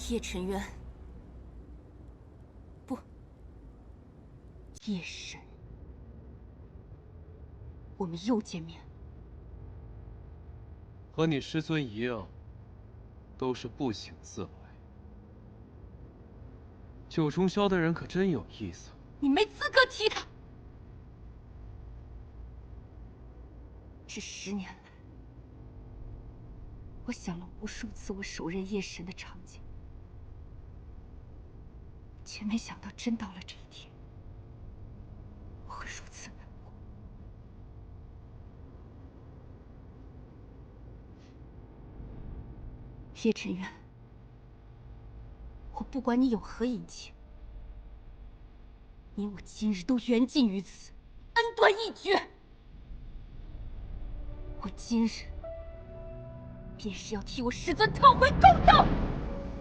叶晨渊，不，叶神，我们又见面。和你师尊一样，都是不请自来。九重霄的人可真有意思。你没资格提他。这10年来，我想了无数次我手刃叶神的场景，却没想到真到了这一天，我会如此难过。叶晨渊，我不管你有何隐情，你我今日都缘尽于此，恩断义绝。我今日便是要替我师尊讨回公道。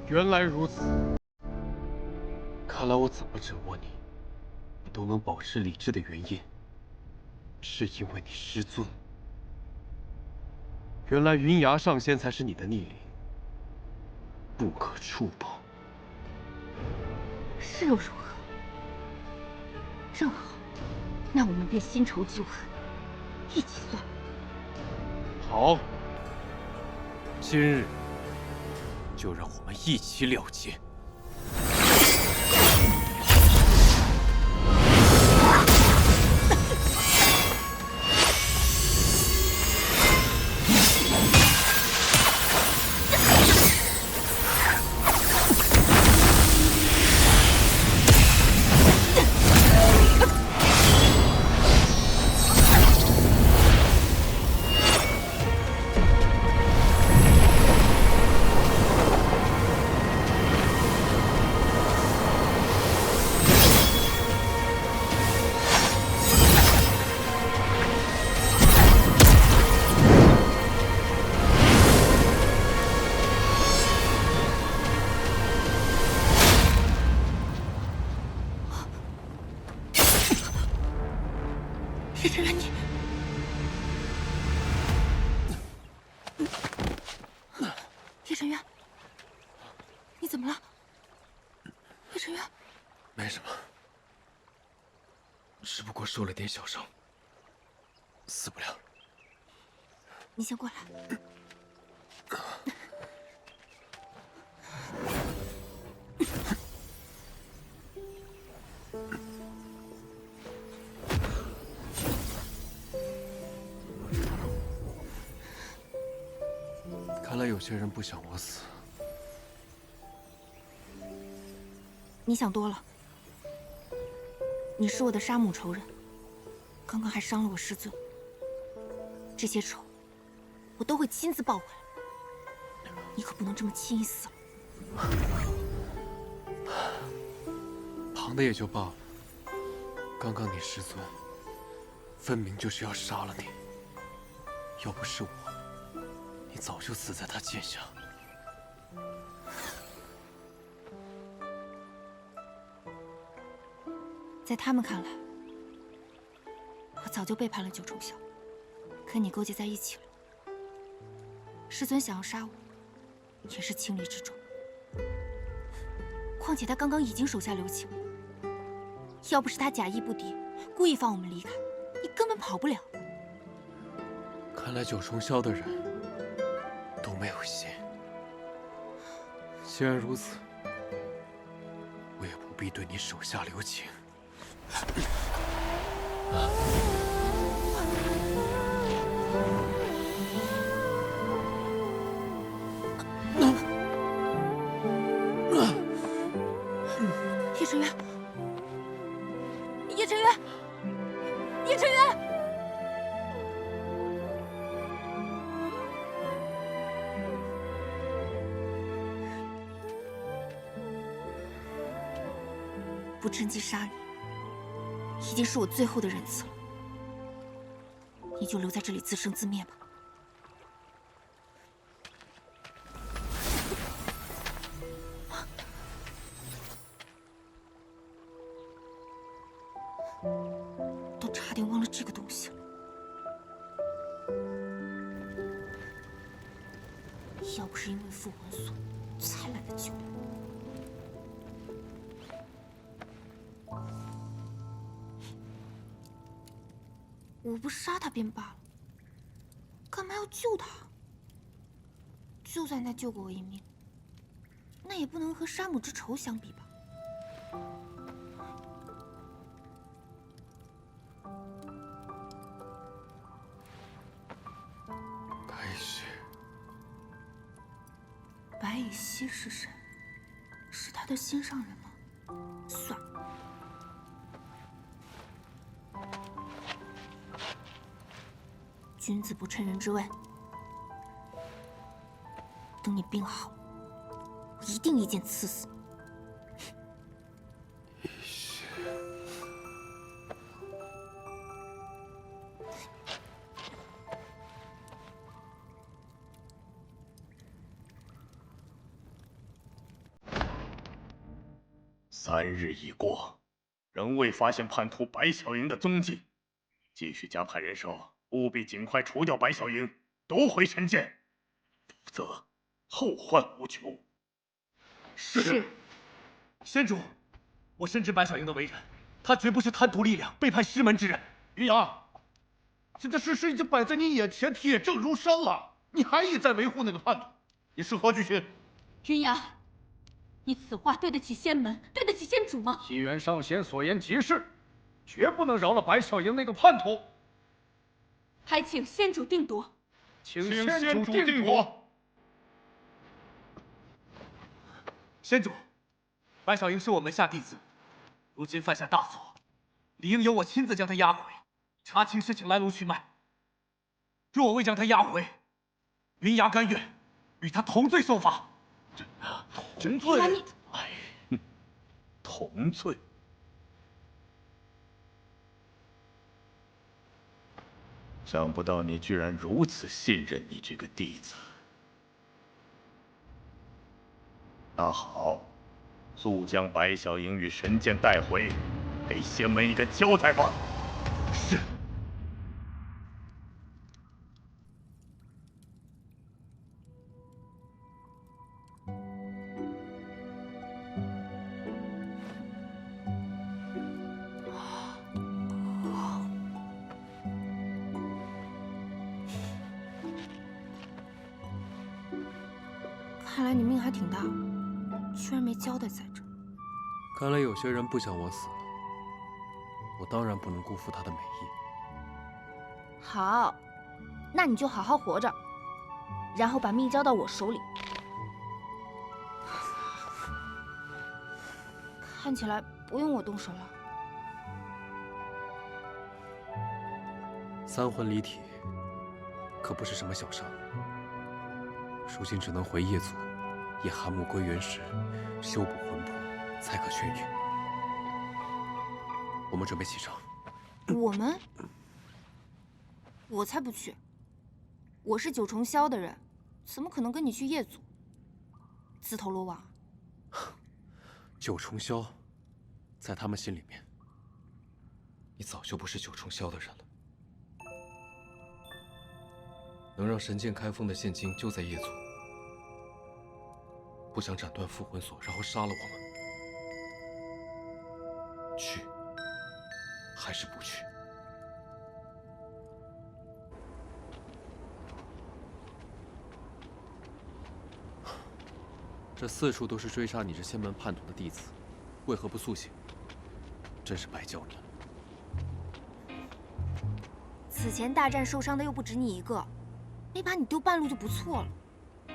原来如此，看来我怎么折磨你，你都能保持理智的原因，是因为你师尊。原来云崖上仙才是你的逆鳞，不可触碰。是又如何？正好，那我们便新仇旧恨，一起算了。好，今日就让我们一起了结。叶晨渊，叶晨渊，你怎么了？叶晨渊，没什么，只不过受了点小伤，死不了。你先过来。看来有些人不想我死。你想多了。你是我的杀母仇人，刚刚还伤了我师尊，这些仇我都会亲自报回来。你可不能这么轻易死了。旁的也就罢了，刚刚你师尊分明就是要杀了你，要不是我，你早就死在他剑下。在他们看来，我早就背叛了九重霄，跟你勾结在一起了。师尊想要杀我，也是情理之中。况且他刚刚已经手下留情，要不是他假意不敌，故意放我们离开，你根本跑不了。看来九重霄的人都没有心。既然如此，我也不必对你手下留情。叶晨渊，叶晨渊，叶晨渊！不趁机杀你，已经是我最后的仁慈了。你就留在这里自生自灭吧。都差点忘了这个东西了。要不是因为复魂锁，才懒得救你。我不杀他便罢了，干嘛要救他？就算他救过我一命，那也不能和杀母之仇相比吧？白雪，白羽熙是谁？是他的心上人吗？算了。君子不趁人之危。等你病好，我一定一剑刺死你。一雪，3日已过，仍未发现叛徒白小莹的踪迹，继续加派人手，务必尽快除掉白小莹，夺回神剑，否则后患无穷。是。先主，我深知白小莹的为人，她绝不是贪图力量、背叛师门之人。云阳，现在事实已经摆在你眼前，铁证如山了，你还一再维护那个叛徒，你是何居心？云阳，你此话对得起仙门，对得起仙主吗？西元上仙所言极是，绝不能饶了白小莹那个叛徒。还请仙主定夺。请仙主定夺。仙主，白小莹是我门下弟子，如今犯下大错，理应由我亲自将她押回，查清事情来龙去脉。若我未将她押回，云崖甘愿与她同罪受罚。同罪？哎，同罪。想不到你居然如此信任你这个弟子。那好，速将白小莹与神剑带回，给仙门一个交代吧。是。看来你命还挺大，居然没交代在这。看来有些人不想我死了，我当然不能辜负他的美意。好，那你就好好活着，然后把命交到我手里。看起来不用我动手了。三魂离体可不是什么小伤，如今只能回业族，以寒木归元时修补魂魄，才可痊愈。我们准备启程。我们？我才不去！我是九重霄的人，怎么可能跟你去业族？自投罗网。九重霄，在他们心里面，你早就不是九重霄的人了。能让神剑开封的现今就在业族，不想斩断复魂锁，然后杀了我们，去还是不去？这四处都是追杀你这仙门叛徒的弟子，为何不速醒？真是白教你了。此前大战受伤的又不止你一个，没把你丢半路就不错了。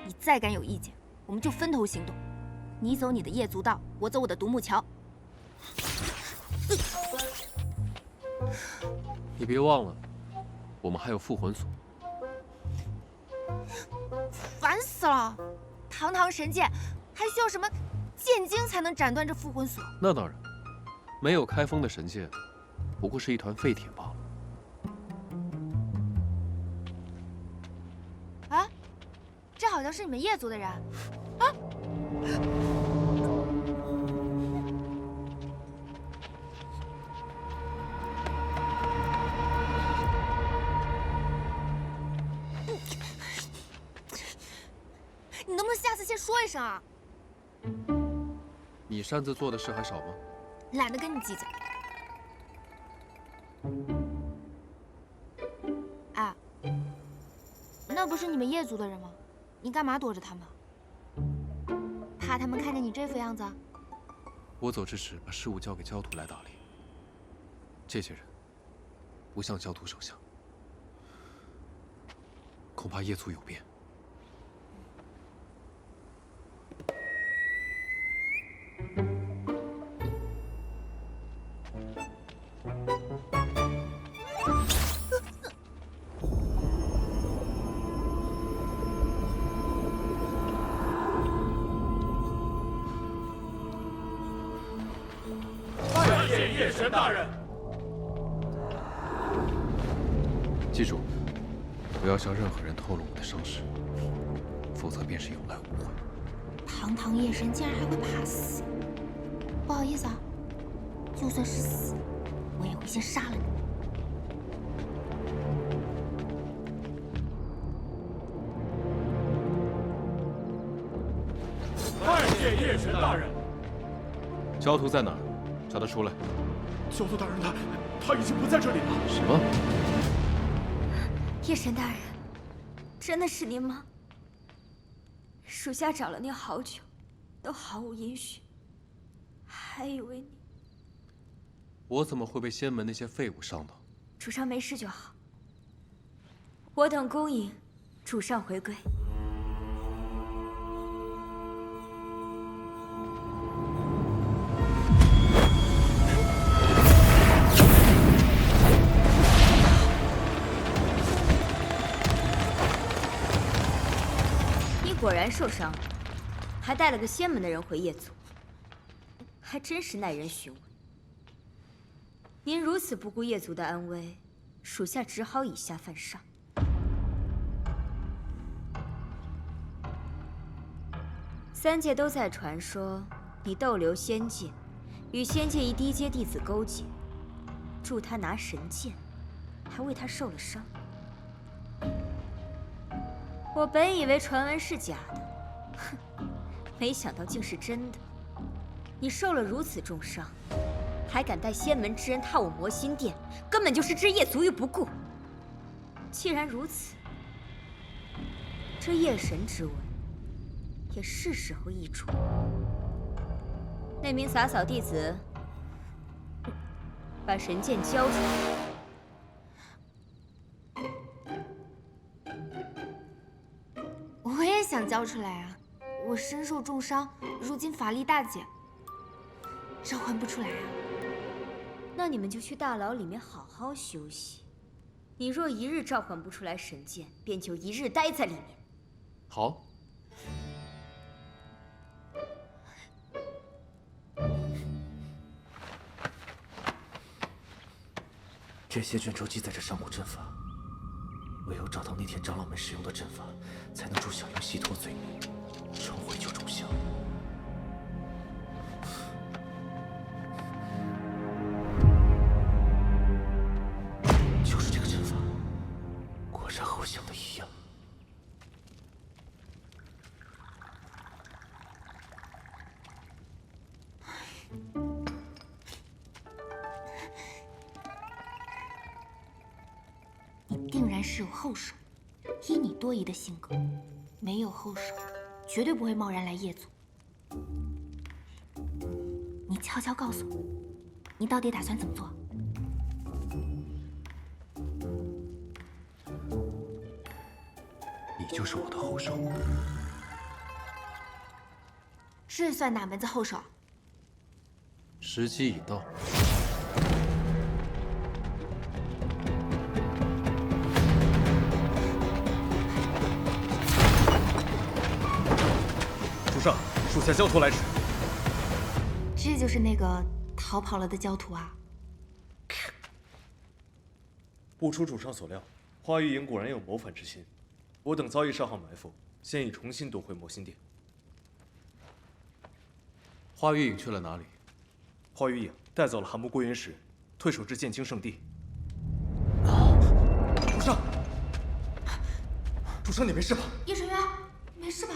你再敢有意见，我们就分头行动。你走你的业族道，我走我的独木桥。你别忘了，我们还有复魂锁。烦死了！堂堂神剑，还需要什么剑精才能斩断这复魂锁？那当然，没有开封的神剑，不过是一团废铁罢了。啊，这好像是你们业族的人啊！你能不能下次先说一声啊？你擅自做的事还少吗？懒得跟你计较。是你们叶族的人吗？你干嘛躲着他们？怕他们看见你这副样子？我走之时把事务交给焦土来打理。这些人不像焦土手下，恐怕叶族有变。拜见叶神大人。记住，不要向任何人透露我的伤势，否则便是有赖误会。堂堂夜神竟然还会怕死？不好意思啊，就算是死，我也会先杀了你。拜见叶神大人。焦土在哪儿？叫他出来。焦土大人他已经不在这里了。什么？叶神大人，真的是您吗？属下找了您好久，都毫无音讯，还以为你……我怎么会被仙门那些废物伤到？主上没事就好。我等恭迎主上回归。果然受伤了，还带了个仙门的人回叶族，还真是耐人寻味。您如此不顾叶族的安危，属下只好以下犯上。三界都在传说你逗留仙界，与仙界一低阶弟子勾结，助他拿神剑，还为他受了伤。我本以为传闻是假的，哼，没想到竟是真的。你受了如此重伤，还敢带仙门之人踏我魔心殿，根本就是置叶族于不顾。既然如此，这夜神之文也是时候易主。那名洒扫弟子，把神剑交出来。我也想交出来啊！我身受重伤，如今法力大减，召唤不出来啊。那你们就去大牢里面好好休息。你若一日召唤不出来神剑，便就一日待在里面。好。这些卷轴记载着上古阵法，唯有找到那天长老们使用的阵法，才能助小鹰洗脱罪孽，重回旧种乡。就是这个阵法，果然和我想的一样。定然是有后手。依你多疑的性格，没有后手，绝对不会贸然来叶族。你悄悄告诉我，你到底打算怎么做？你就是我的后手。这算哪门子后手？时机已到。主上，属下焦土来迟。这就是那个逃跑了的焦土啊！不出主上所料，花玉营果然有谋反之心。我等早已设好埋伏，现已重新夺回魔心殿。花玉影去了哪里？花玉影带走了寒木归元石，退守至剑清圣地。主上，主上，你没事吧？叶神渊，没事吧？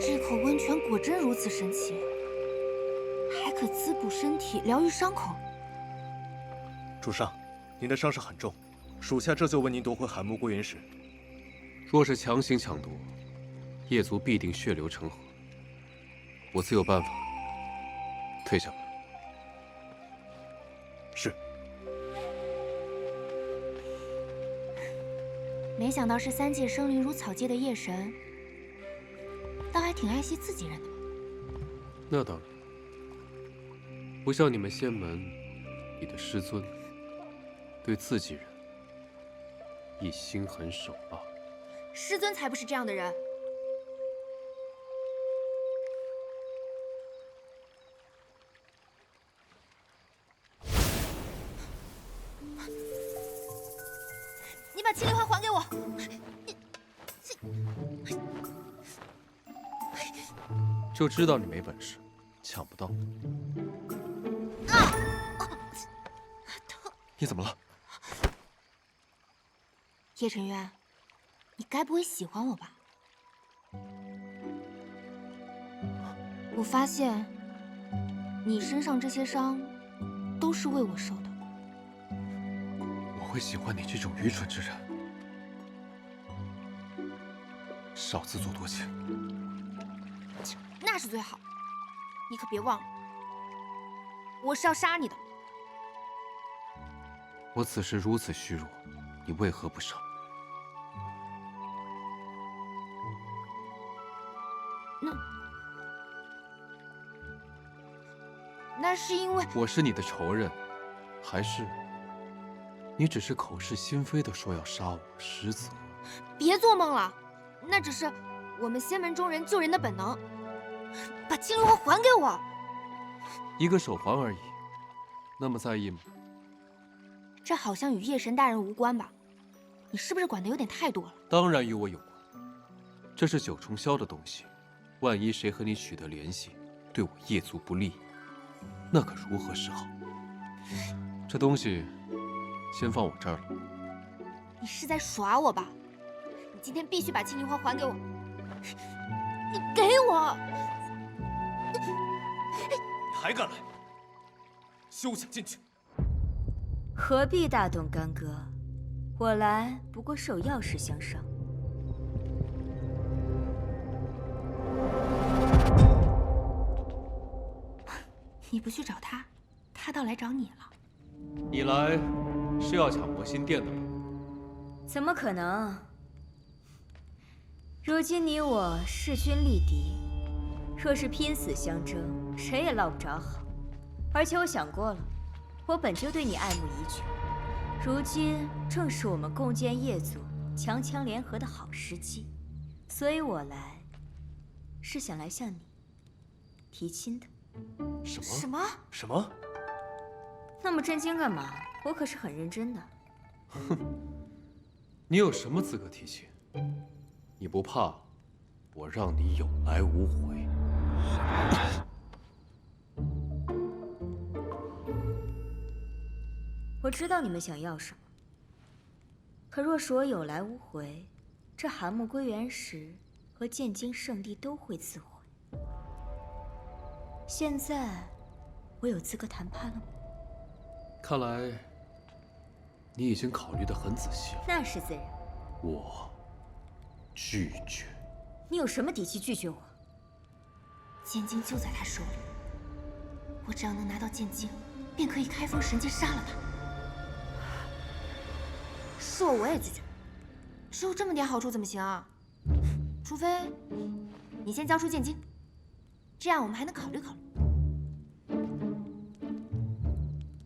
这口温泉果真如此神奇，还可滋补身体、疗愈伤口，主上，您的伤势很重，属下这就为您夺回寒木归元石。若是强行抢夺，叶族必定血流成河，我自有办法退下吧。是。没想到是3界生灵如草芥的叶神，倒还挺爱惜自己人的嘛。那当然，不像你们仙门里的师尊，对自己人亦心狠手辣。师尊才不是这样的人。你把青莲花还给我！就知道你没本事，抢不到。你怎么了？叶晨渊，你该不会喜欢我吧？我发现你身上这些伤都是为我受的。我会喜欢你这种愚蠢之人。少自作多情。那是最好。你可别忘了，我是要杀你的。我此时如此虚弱，你为何不杀？那是因为我是你的仇人，还是你只是口是心非的说要杀我，实则……别做梦了，那只是我们仙门中人救人的本能。把青莲花还给我！一个手环而已，那么在意吗？这好像与叶神大人无关吧？你是不是管得有点太多了？当然与我有关，这是九重霄的东西，万一谁和你取得联系，对我叶族不利，那可如何是好？这东西先放我这儿了。你是在耍我吧？你今天必须把青莲花还给我！你给我！你还敢来？休想进去！何必大动干戈？我来不过是有要事相商。你不去找他，他倒来找你了。你来是要抢魔心殿的吗？怎么可能？如今你我势均力敌，若是拼死相争，谁也落不着好。而且我想过了，我本就对你爱慕已久，如今正是我们共建业族、强强联合的好时机，所以我来是想来向你提亲的。什么？什么？那么震惊干嘛？我可是很认真的。你有什么资格提亲？你不怕我让你有来无回？我知道你们想要什么，可若是我有来无回，这寒木归元石和剑晶圣地都会自毁。现在，我有资格谈判了吗？看来你已经考虑得很仔细了。那是自然。我拒绝。你有什么底气拒绝我？剑晶就在他手里，我只要能拿到剑晶，便可以开封神界杀了他。是我也拒绝，只有这么点好处怎么行啊？除非你先交出剑晶，这样我们还能考虑考虑。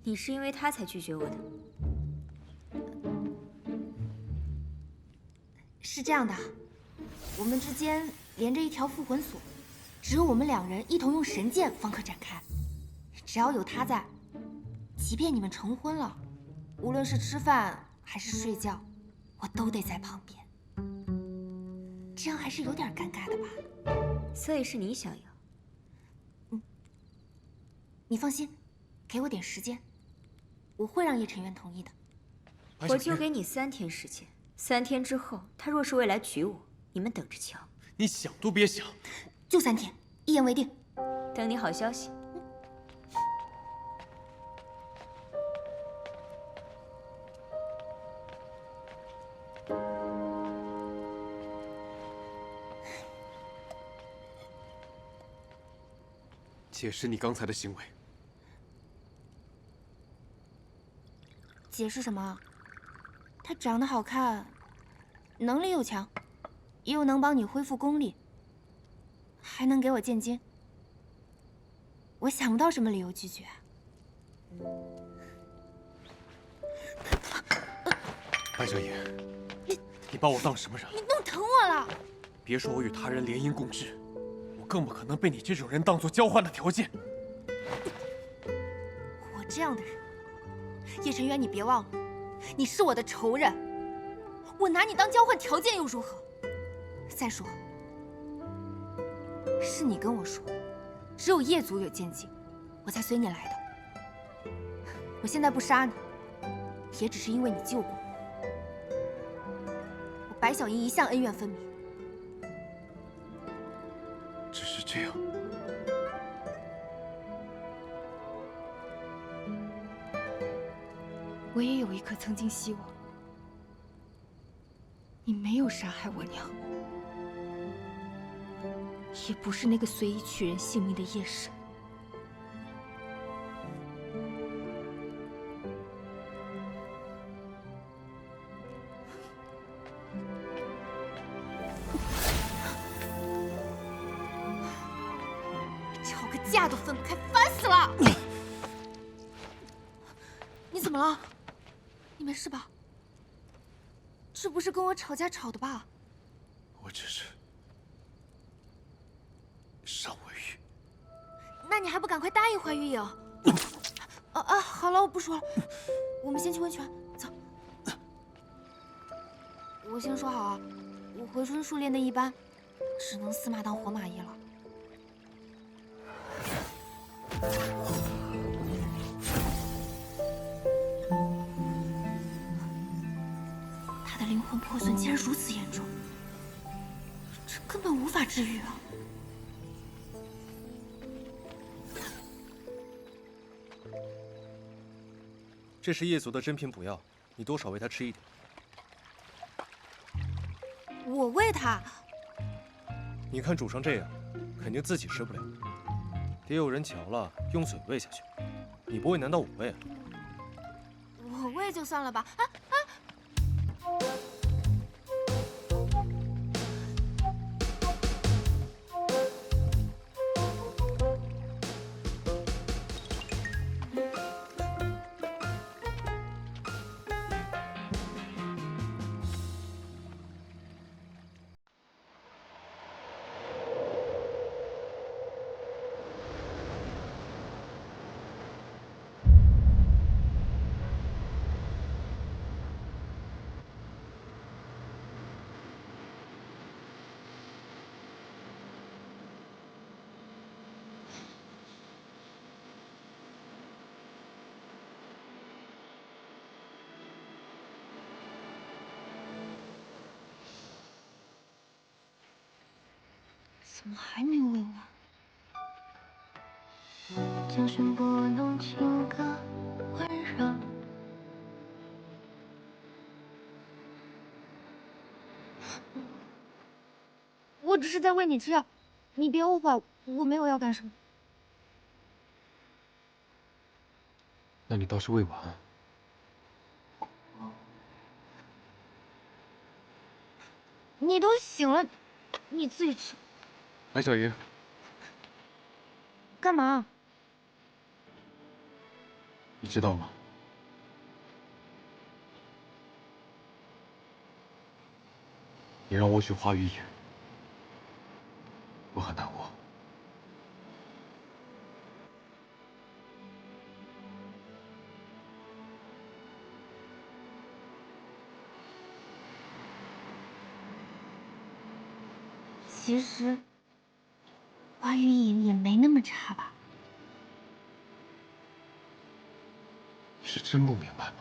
你是因为他才拒绝我的？是这样的，我们之间连着一条复魂锁，只有我们2人一同用神剑方可展开。只要有他在，即便你们成婚了，无论是吃饭还是睡觉，我都得在旁边。这样还是有点尴尬的吧？所以是你想要？你放心，给我点时间，我会让叶晨渊同意的。我就给你3天时间，3天之后，他若是未来娶我，你们等着瞧。你想都别想。就3天，一言为定。等你好消息。解释你刚才的行为。解释什么？他长得好看，能力又强，又能帮你恢复功力，还能给我剑经，我想不到什么理由拒绝。白小野，你把我当什么人了？你弄疼我了！别说我与他人联姻共治，我更不可能被你这种人当做交换的条件。我这样的人，叶晨渊，你别忘了，你是我的仇人，我拿你当交换条件又如何？再说，是你跟我说，只有叶族有剑境，我才随你来的。我现在不杀你，也只是因为你救过我。我白小莹一向恩怨分明。只是这样。我也有一颗曾经希望，你没有杀害我娘，也不是那个随意取人性命的夜神。吵个架都分不开，烦死了！你怎么了？你没事吧？这不是跟我吵架吵的吧？我只是尚未愈。那你还不赶快答应怀玉影？好了，我不说了，我们先去温泉，走。我先说好啊，我回春术练的一般，只能死马当活马医了。他的灵魂破损竟然如此严重，这根本无法治愈啊！这是叶族的珍品补药，你多少喂他吃一点。我喂他，你看煮成这样，肯定自己吃不了，得有人瞧了用嘴喂下去。你不喂，难道我喂啊？我喂就算了吧。怎么还没喂完？将心拨弄情歌温柔。我只是在喂你吃药，你别误会，我没有要干什么。那你倒是喂完。你都醒了，你自己吃。白小莹，干嘛？你知道吗？你让我去花雨野，我很难过。其实，花雨影也没那么差吧？你是真不明白吗？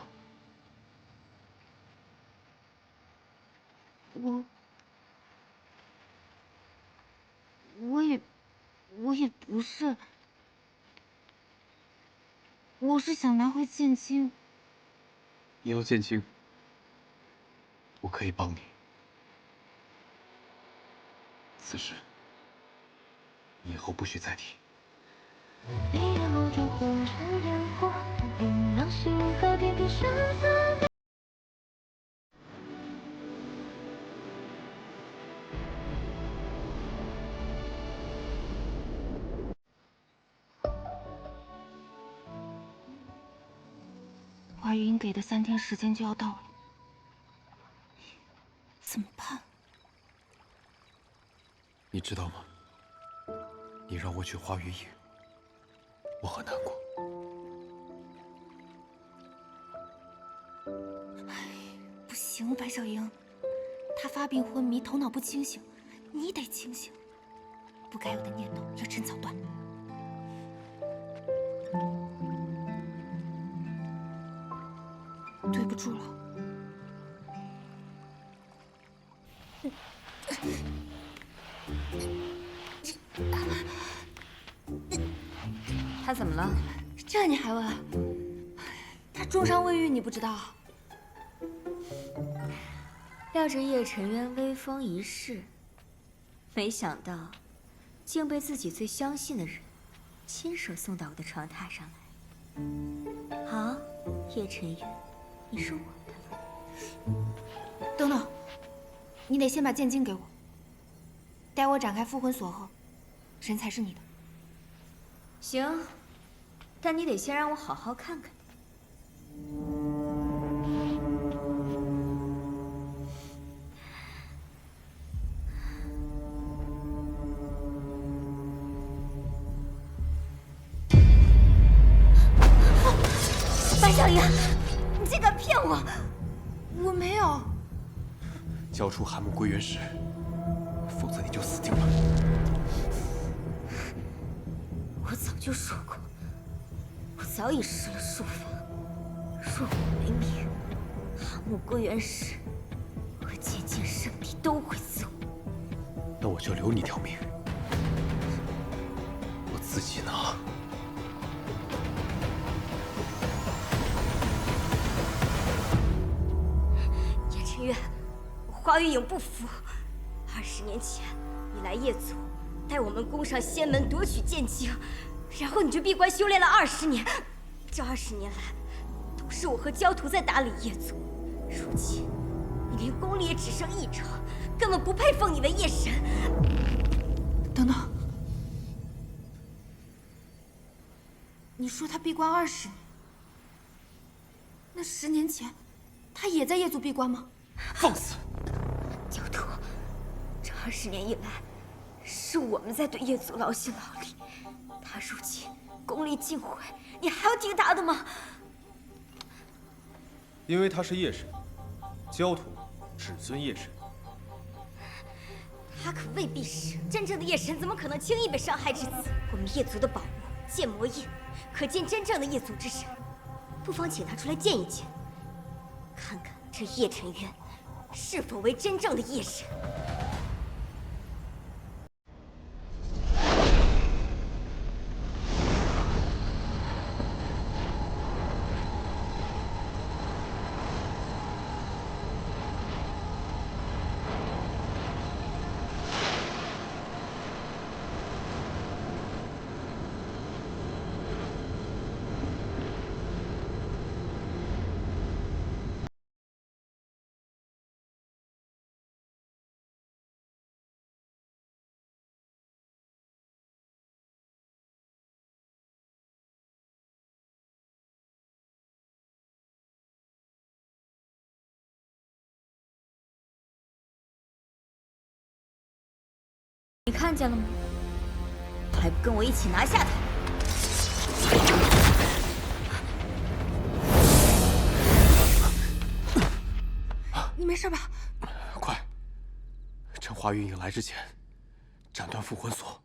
我也不是，我是想拿回剑清。你要剑清，我可以帮你。此事，你以后不许再提。你眼眸中红尘烟火，让星河点点深色。华语音给的3天时间就要到了，怎么办？你知道吗？你让我去花雨影，我很难过。不行，白小莹，他发病昏迷，头脑不清醒，你得清醒，不该有的念头要趁早断。对不住了。他怎么了？这你还问？他重伤未愈，你不知道？料着叶晨渊威风一世，没想到竟被自己最相信的人亲手送到我的床榻上来。好，叶晨渊，你是我的了。等等，你得先把剑经给我。待我展开复魂锁后，人才是你的。行，但你得先让我好好看看。白小莹，你竟敢骗我！我没有。交出寒木归元石，否则你就死定了。我早就说过，我早已失了术法。若我没命，寒木归元石和剑剑圣地都会走。那我就留你条命，我自己拿。叶晨渊，我花雨影不服。20年前，你来叶族，带我们攻上仙门，夺取剑经，然后你就闭关修炼了20年。这20年来，都是我和焦土在打理叶族。如今，你连功力也只剩1成，根本不配封你为叶神。等等，你说他闭关20年，那10年前，他也在叶族闭关吗？放肆！焦土，这20年以来，是我们在对叶族劳心劳力。他如今功力尽毁，你还要听他的吗？因为他是叶神，焦土只尊叶神。他可未必是真正的叶神，怎么可能轻易被伤害至此？我们叶族的宝物剑魔印，可见真正的叶族之神。不妨请他出来见一见，看看这叶晨渊是否为真正的叶神。你看见了吗？还不跟我一起拿下他！你没事吧？快，趁华云影来之前，斩断复魂锁。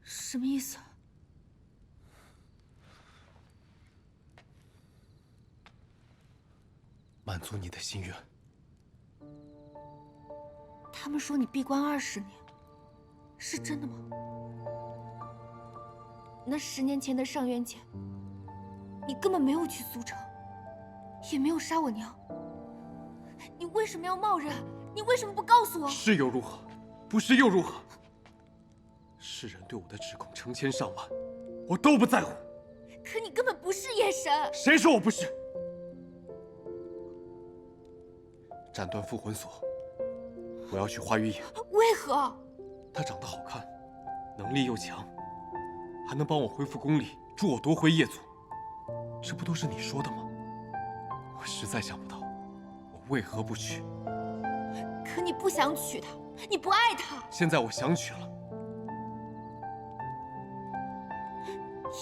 什么意思？满足你的心愿。他们说你闭关20年，是真的吗？那10年前的上元节，你根本没有去苏城，也没有杀我娘，你为什么要冒认你为什么不告诉我？是又如何？不是又如何？世人对我的指控成千上万，我都不在乎。可你根本不是夜神。谁说我不是？斩断复魂锁，我要去花雨野。为何？她长得好看，能力又强，还能帮我恢复功力，助我夺回业族。这不都是你说的吗？我实在想不到，我为何不娶。可你不想娶她，你不爱她。现在我想娶了。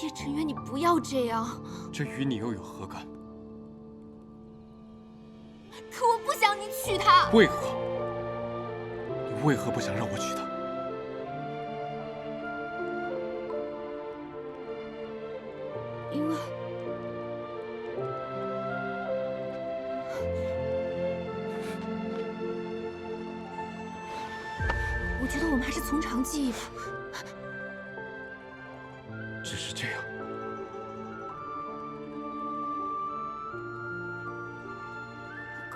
叶晨渊，你不要这样。这与你又有何干？可我不想你娶她。为何？你为何不想让我娶她？因为我觉得我们还是从长计议吧。只是这样。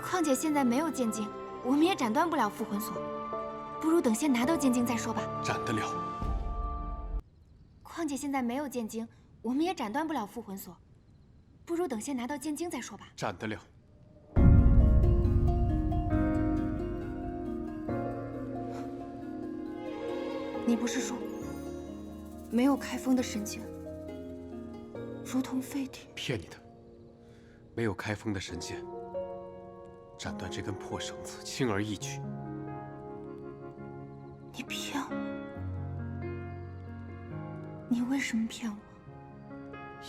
况且现在没有剑晶，我们也斩断不了复魂锁，不如等先拿到剑晶再说吧。斩得了。况且现在没有剑晶，我们也斩断不了复魂锁，不如等先拿到剑晶再说吧。斩得了。你不是说没有开封的神剑如同废铁？骗你的，没有开封的神剑，斩断这根破绳子轻而易举。你骗我！你为什么骗我？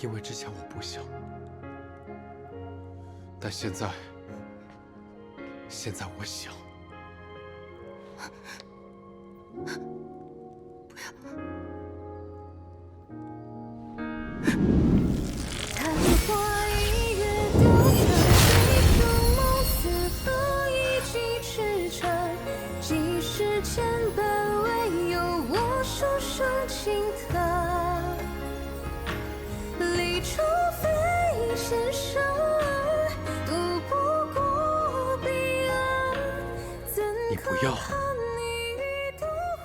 因为之前我不想，但现在我想。昙花一跃，雕刻水中梦似何以几尺长？几世千般，唯有我手上轻踏。离愁非线上，渡不过彼岸。你不要！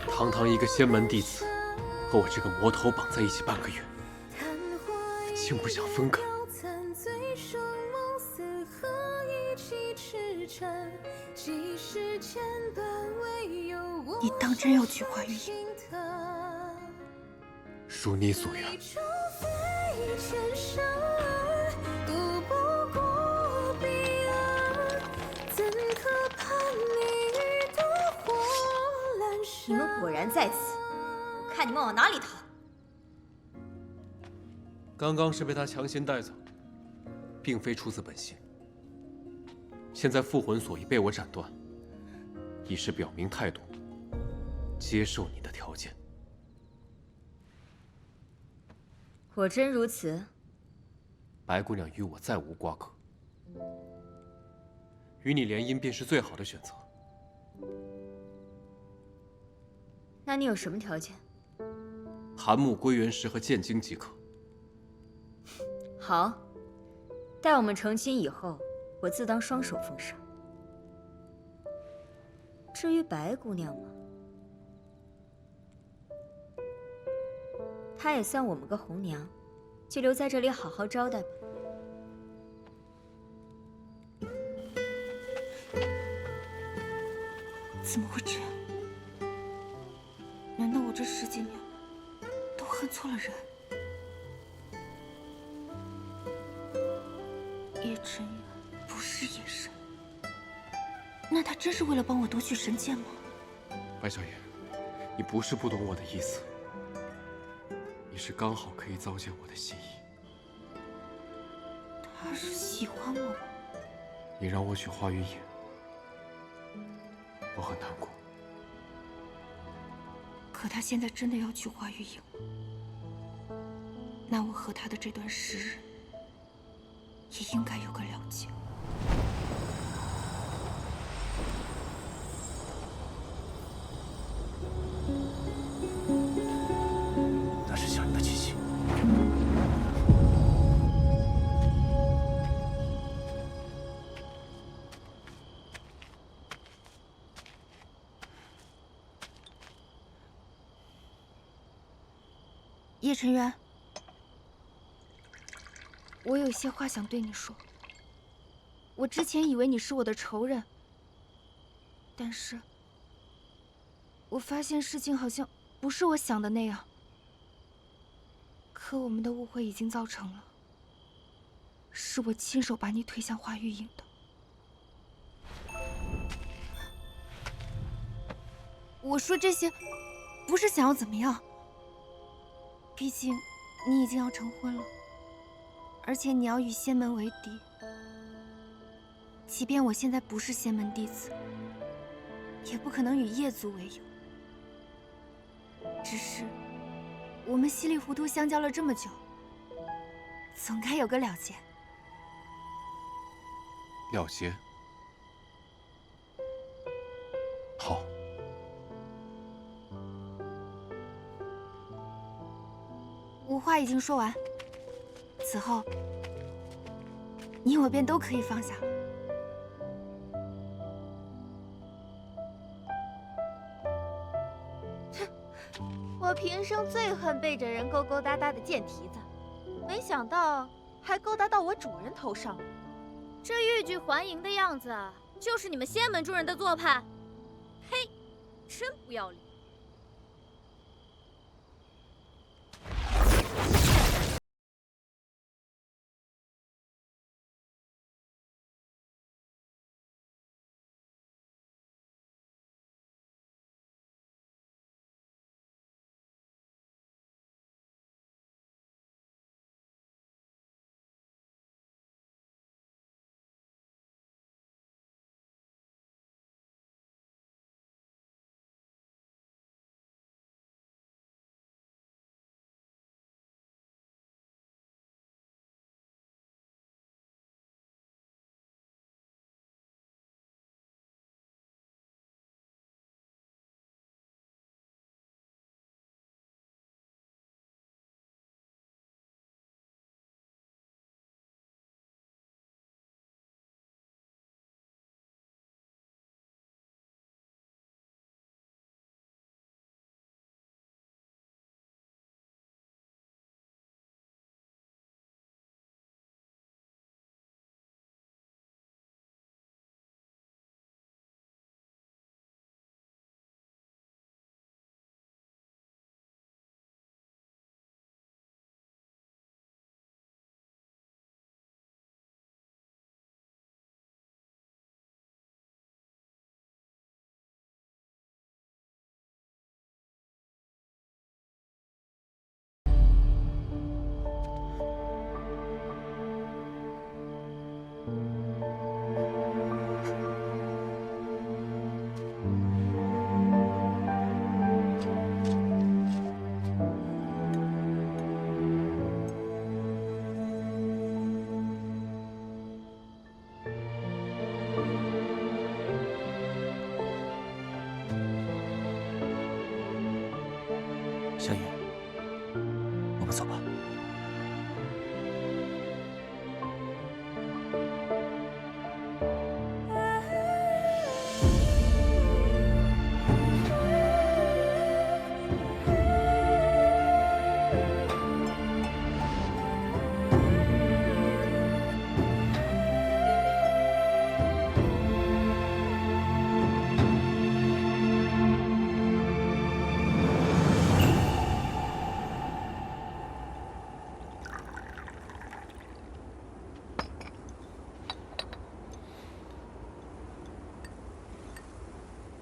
堂堂一个仙门弟子，和我这个魔头绑在一起半个月，竟不想分开。你当真要去花雨野？如你所愿。你们果然在此，我看你们往哪里逃！刚刚是被他强行带走，并非出自本心。现在复魂锁已被我斩断，已是表明态度，接受你的条件。果真如此？白姑娘与我再无瓜葛，与你联姻便是最好的选择。那你有什么条件？檀木归元石和剑晶即可。好，待我们成亲以后，我自当双手奉上。至于白姑娘嘛，她也算我们个红娘，就留在这里好好招待吧。怎么会这样？难道我这10几年都恨错了人？叶晨渊不是野神，那他真是为了帮我夺取神剑吗？白小野，你不是不懂我的意思，你是刚好可以糟践我的心意。他是喜欢我吗？你让我娶花雨野，我很难过。可他现在真的要去花雨野了，那我和他的这段时日也应该有个了结。那是小人的气息。叶晨渊，我有些话想对你说。我之前以为你是我的仇人，但是我发现事情好像不是我想的那样。可我们的误会已经造成了，是我亲手把你推向华玉影的。我说这些，不是想要怎么样。毕竟你已经要成婚了，而且你要与仙门为敌。即便我现在不是仙门弟子，也不可能与叶族为友。只是我们稀里糊涂相交了这么久，总该有个了结。了结。好。我话已经说完，此后你我便都可以放下了。我平生最恨背着人勾勾搭搭的贱蹄子，没想到还勾搭到我主人头上了。这欲拒还迎的样子，就是你们仙门中人的做派。呸！真不要脸！萧炎，我们走吧。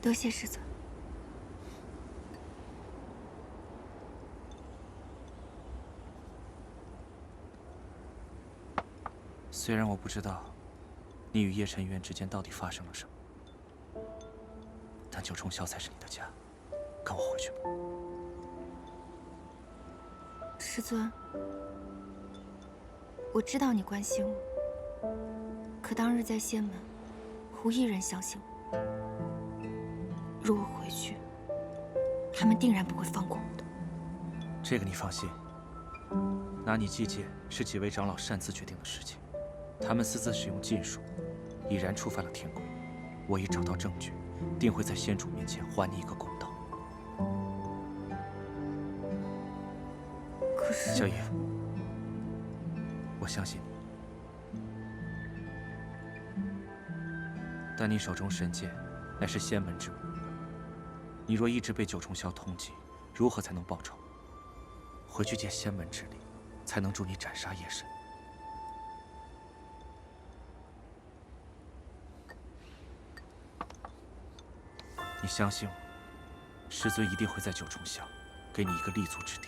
多谢师尊。虽然我不知道你与叶晨渊之间到底发生了什么，但九重霄才是你的家，跟我回去吧。师尊，我知道你关心我，可当日在仙门，无一人相信我。若我回去，他们定然不会放过我的。这个你放心，拿你祭界是几位长老擅自决定的事情，他们私自使用禁术，已然触犯了天规。我已找到证据，定会在仙主面前还你一个公道。是小莹，我相信你，但你手中神剑乃是仙门之物，你若一直被九重霄通缉，如何才能报仇？回去借仙门之力，才能助你斩杀夜神。你相信我，师尊一定会在九重霄给你一个立足之地。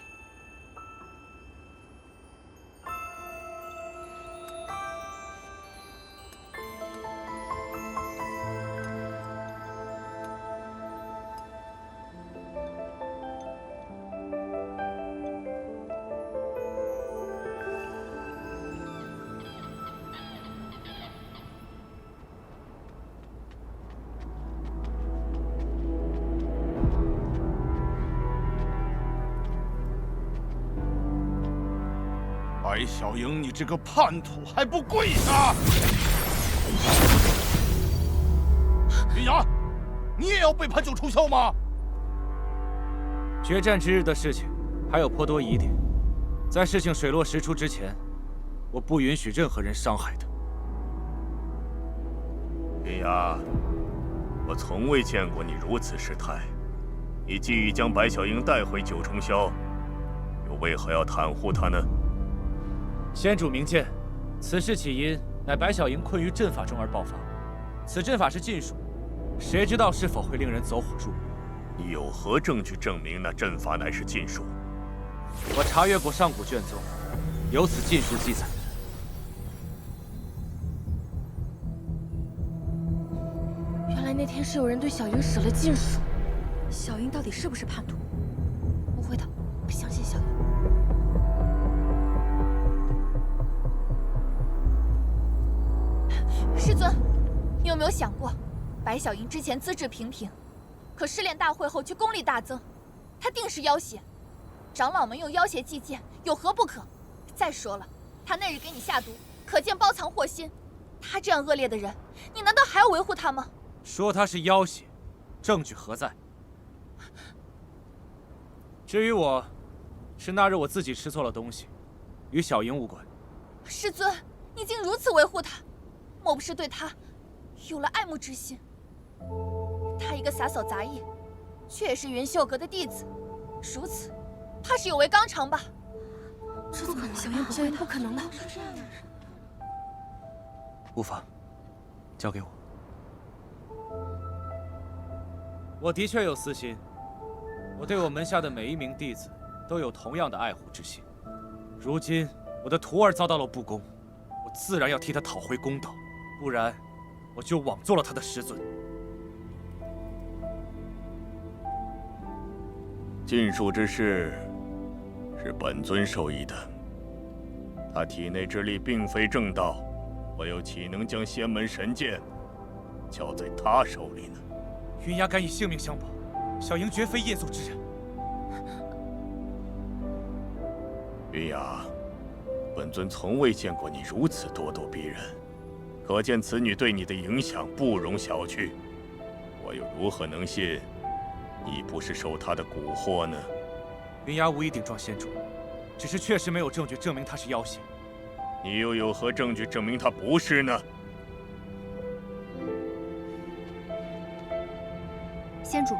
白小莹，你这个叛徒，还不跪下！云崖，你也要背叛九重霄吗？决战之日的事情还有颇多疑点，在事情水落石出之前，我不允许任何人伤害他。云崖，我从未见过你如此失态。你既已将白小莹带回九重霄，又为何要袒护她呢？仙主明鉴，此事起因乃白小莹困于阵法中而爆发。此阵法是禁术，谁知道是否会令人走火入魔？你有何证据证明那阵法乃是禁术？我查阅过上古卷宗，有此禁术记载。原来那天是有人对小莹使了禁术。小莹到底是不是叛徒？不会的，我相信小莹。师尊，你有没有想过，白小莹之前资质平平，可试炼大会后却功力大增，她定是要挟。长老们用要挟祭剑，有何不可？再说了，她那日给你下毒，可见包藏祸心。她这样恶劣的人，你难道还要维护她吗？说他是要挟，证据何在？至于我，是那日我自己吃错了东西，与小莹无关。师尊，你竟如此维护她，莫不是对她有了爱慕之心？她一个洒扫杂役，却也是云秀阁的弟子，如此，怕是有违纲常吧？这不可能，小莹不可能的。无妨，交给我。我的确有私心，我对我门下的每一名弟子都有同样的爱护之心。如今我的徒儿遭到了不公，我自然要替他讨回公道，不然我就枉做了他的师尊。禁术之事是本尊授意的，他体内之力并非正道，我又岂能将仙门神剑交在他手里呢？云崖敢以性命相保，小莹绝非业族之人。云崖，本尊从未见过你如此咄咄逼人，可见此女对你的影响不容小觑。我又如何能信你不是受她的蛊惑呢？云崖无意顶撞仙主，只是确实没有证据证明她是妖邪。你又有何证据证明她不是呢？仙主，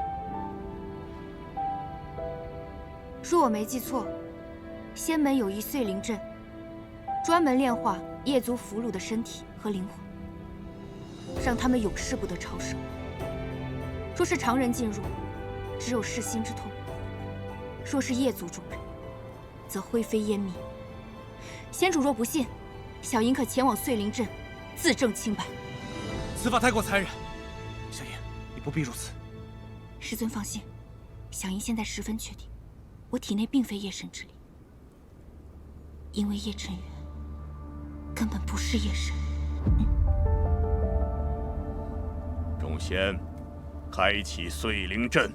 若我没记错，仙门有一碎灵阵，专门炼化业族俘虏的身体和灵魂，让他们永世不得超生。若是常人进入，只有噬心之痛；若是业族中人，则灰飞烟灭。仙主若不信，小莹可前往碎灵阵，自证清白。此法太过残忍，小莹，你不必如此。师尊放心，小莹现在十分确定，我体内并非夜神之力，因为叶辰元根本不是夜神。众仙，开启碎灵阵。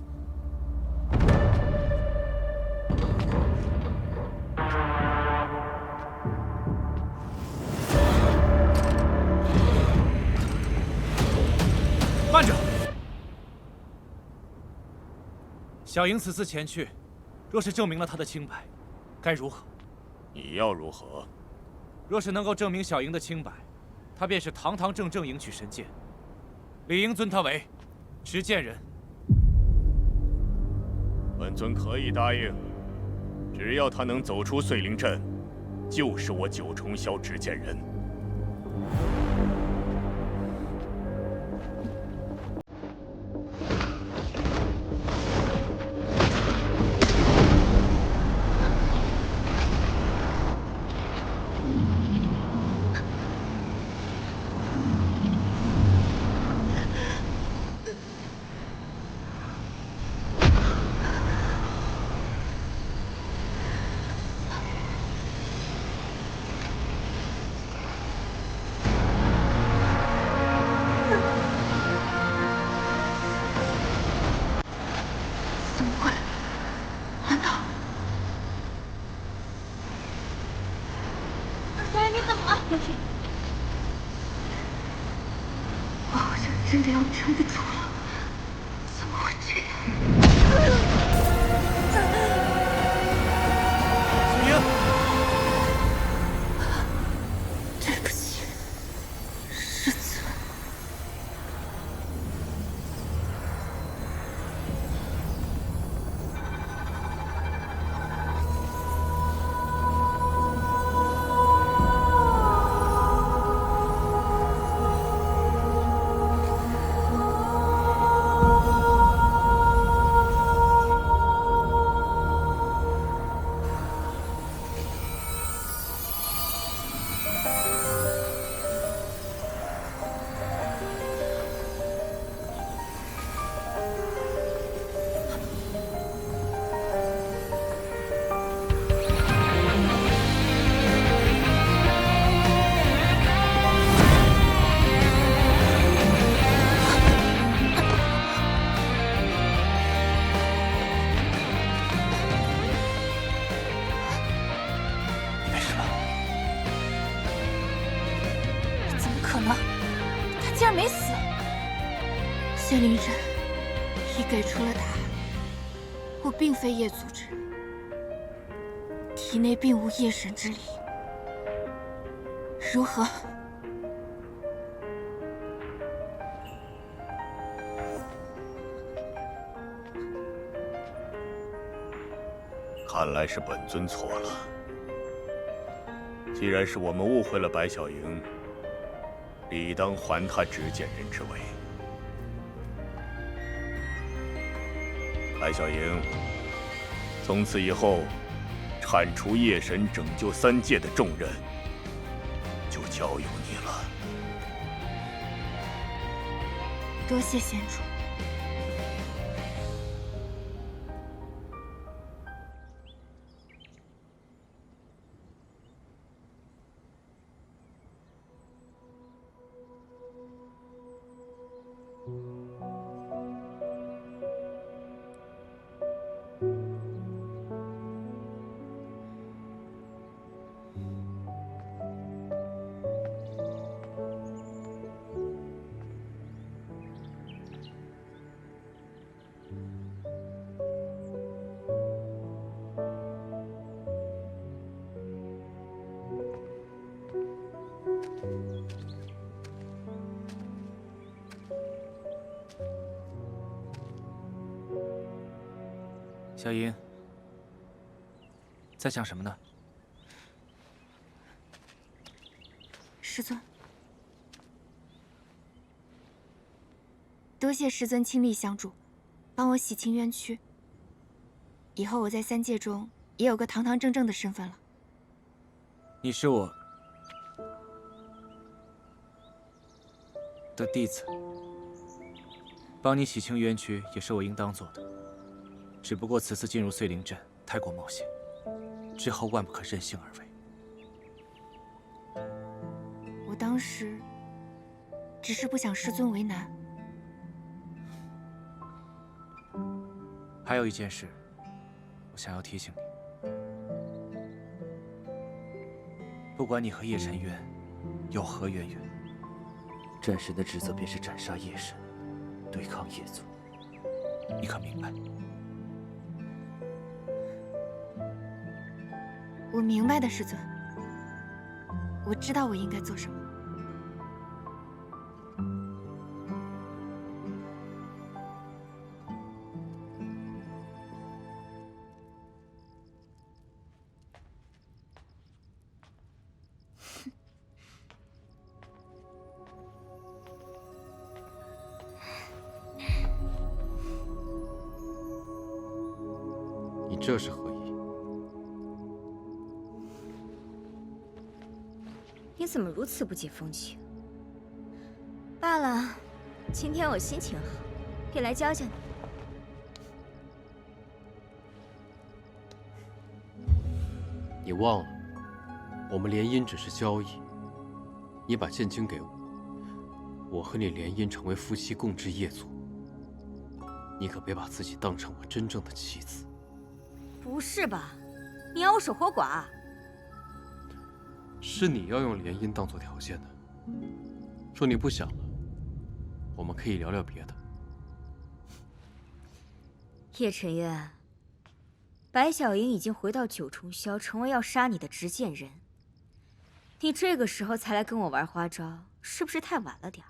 慢着！小莹此次前去，若是证明了她的清白，该如何？你要如何？若是能够证明小莹的清白，他便是堂堂正正迎娶神剑，理应尊他为执剑人。本尊可以答应，只要他能走出碎灵阵，就是我九重霄执剑人。怎么会？难道？小影，你怎么了？杨雪，我好像真的要撑不住了，怎么会这样？小莹，对不起，师尊。怎么可能？他竟然没死！仙灵阵已给出了答案，我并非夜组织，体内并无夜神之力，如何？看来是本尊错了。既然是我们误会了白小莹，理当还她执剑人之位。白小莹，从此以后，铲除夜神、拯救三界的重任，就交由你了。多谢仙主。小莹，在想什么呢？师尊，多谢师尊亲力相助，帮我洗清冤屈。以后我在三界中也有个堂堂正正的身份了。你是我的弟子，帮你洗清冤屈也是我应当做的。只不过此次进入碎灵阵太过冒险，之后万不可任性而为。我当时只是不想师尊为难。还有一件事，我想要提醒你：不管你和夜神渊有何渊源，战神的职责便是斩杀夜神，对抗夜族。你可明白？我明白的，师尊。我知道我应该做什么。你这是何意？你怎么如此不解风情？罢了，今天我心情好，便来教教你。你忘了，我们联姻只是交易。你把剑经给我，我和你联姻成为夫妻，共治业族。你可别把自己当成我真正的妻子。不是吧？你要我守活寡？是你要用联姻当做条件的。说你不想了，我们可以聊聊别的。叶晨渊，白小莹已经回到九重霄，成为要杀你的执剑人。你这个时候才来跟我玩花招，是不是太晚了点儿？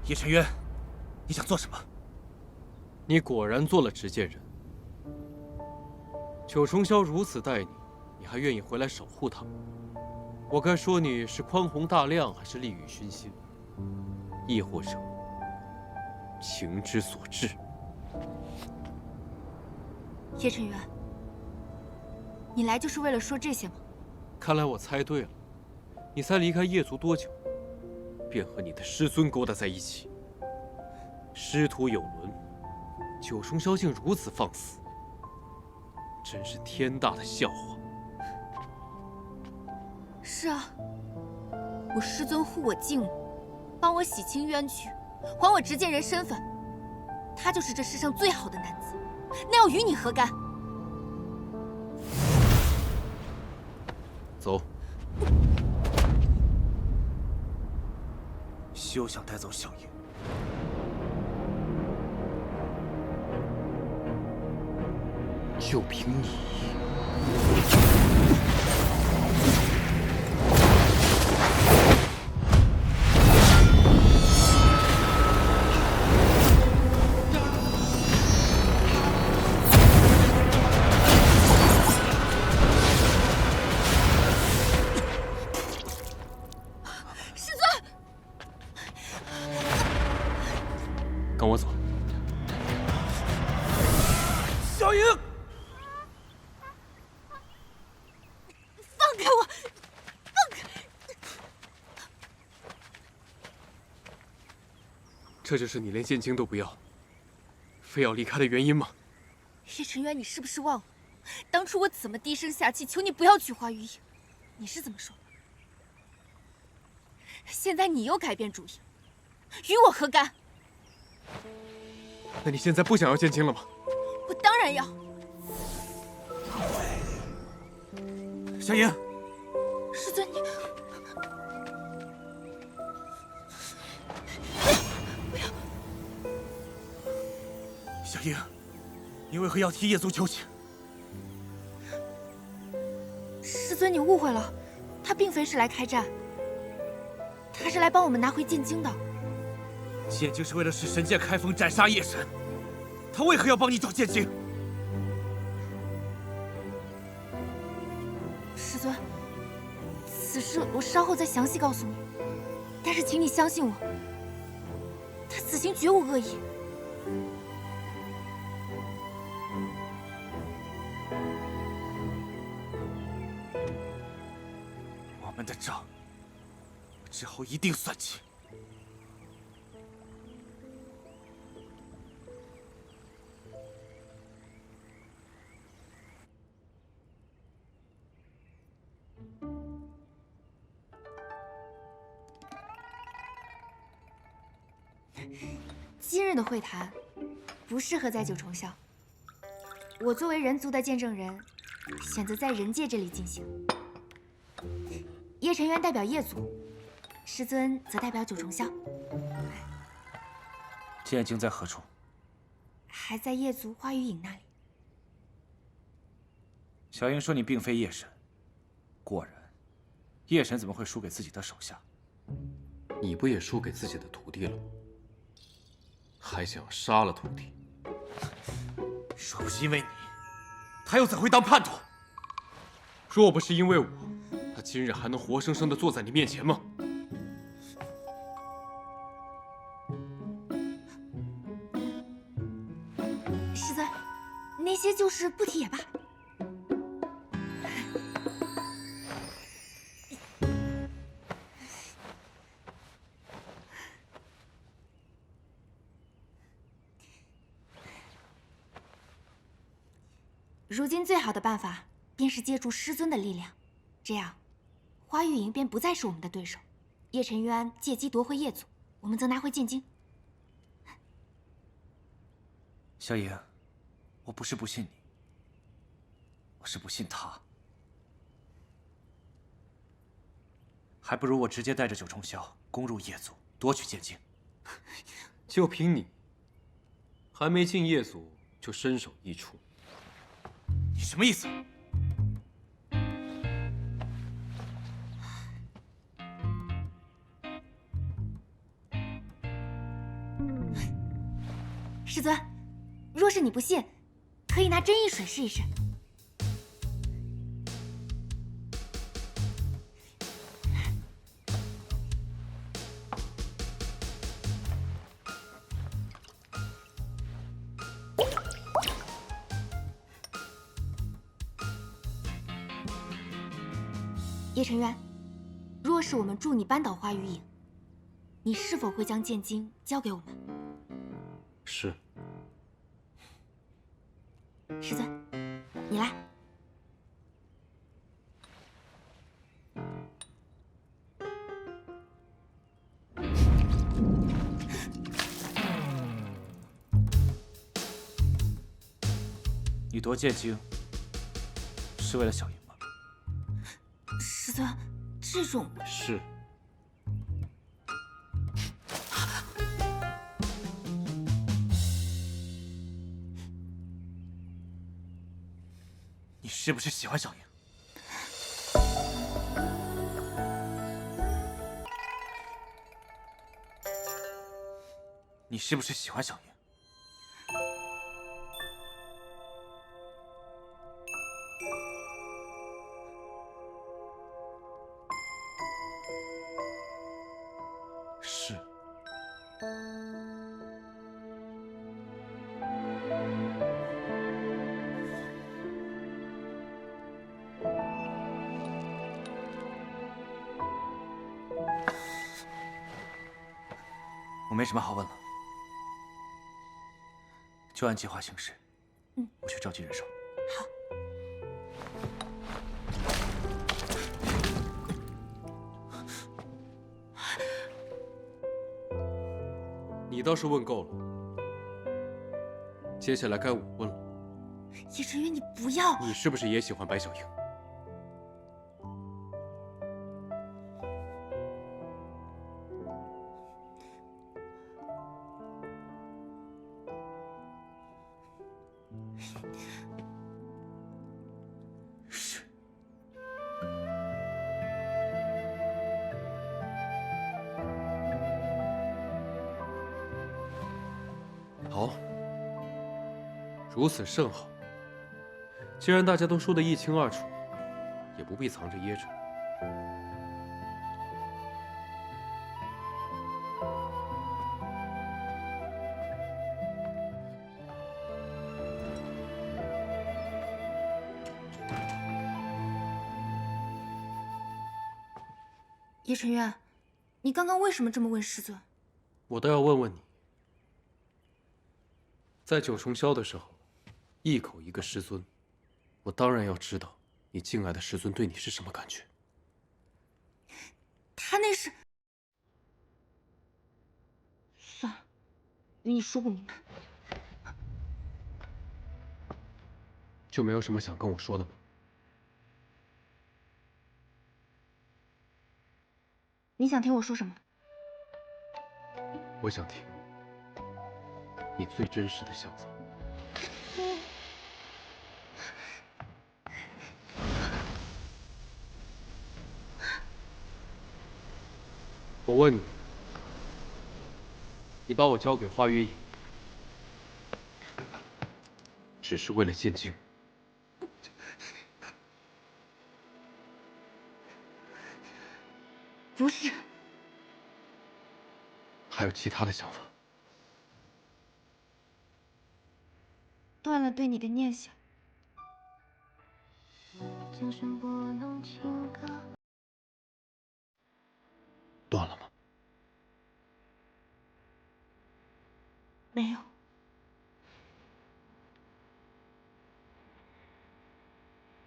叶晨渊，你想做什么？你果然做了执剑人。九重霄如此待你，你还愿意回来守护他？我该说你是宽宏大量，还是利欲熏心？亦或者情之所至？叶晨渊，你来就是为了说这些吗？看来我猜对了，你才离开业族多久，便和你的师尊勾搭在一起。师徒有伦，九重霄竟如此放肆，真是天大的笑话。是啊，我师尊护我敬我，帮我洗清冤屈，还我执剑人身份，他就是这世上最好的男子，那又与你何干？走。休想带走小莹！就凭你！跟我走。小莹，放开我！放开！这就是你连剑经都不要，非要离开的原因吗？叶晨渊，你是不是忘了，当初我怎么低声下气求你不要取花于影，你是怎么说？现在你又改变主意，与我何干？那你现在不想要剑经了吗？我当然要。小莹，师尊，你不要！小莹，你为何要替业族求情？师尊，你误会了，他并非是来开战，他是来帮我们拿回剑经的。剑经是为了使神剑开封，斩杀夜神，他为何要帮你找剑经？师尊，此事我稍后再详细告诉你，但是请你相信我，他此行绝无恶意。们的账，我之后一定算清。今日的会谈不适合在九重霄，我作为人族的见证人，选择在人界这里进行。叶晨渊代表叶族，师尊则代表九重霄。剑经在何处？还在叶族花雨影那里。小英说你并非叶神，果然，叶神怎么会输给自己的手下？你不也输给自己的徒弟了吗？还想杀了徒弟？若不是因为你，他又怎会当叛徒？若不是因为我，他今日还能活生生的坐在你面前吗？师尊，那些旧事不提也罢。如今最好的办法便是借助师尊的力量，这样，花玉莹便不再是我们的对手。叶晨渊借机夺回叶族，我们则拿回剑经。小莹，我不是不信你，我是不信他。还不如我直接带着九重霄攻入叶族，夺取剑经。就凭你，还没进叶族就身首异处。你什么意思？师尊，若是你不信，可以拿真意水试一试。叶晨渊，若是我们助你扳倒花雨影，你是否会将剑经交给我们？是。师尊，你来。你夺剑经是为了小莹吗？师尊，这种是。你是不是喜欢小莹？你是不是喜欢小莹？是。我没什么好问了，就按计划行事。我去召集人手。好。你倒是问够了，接下来该我问了。叶晨渊，你不要！你是不是也喜欢白小莹？是。好，如此甚好。既然大家都说得一清二楚，也不必藏着掖着。叶晨渊，你刚刚为什么这么问师尊？我倒要问问你，在九重霄的时候，一口一个师尊，我当然要知道你敬爱的师尊对你是什么感觉。他那是……算了，与你说不明白。就没有什么想跟我说的吗？你想听我说什么？我想听你最真实的想法。我问你，你把我交给花月影，只是为了见镜？不是，还有其他的想法？断了对你的念想。断了吗？没有。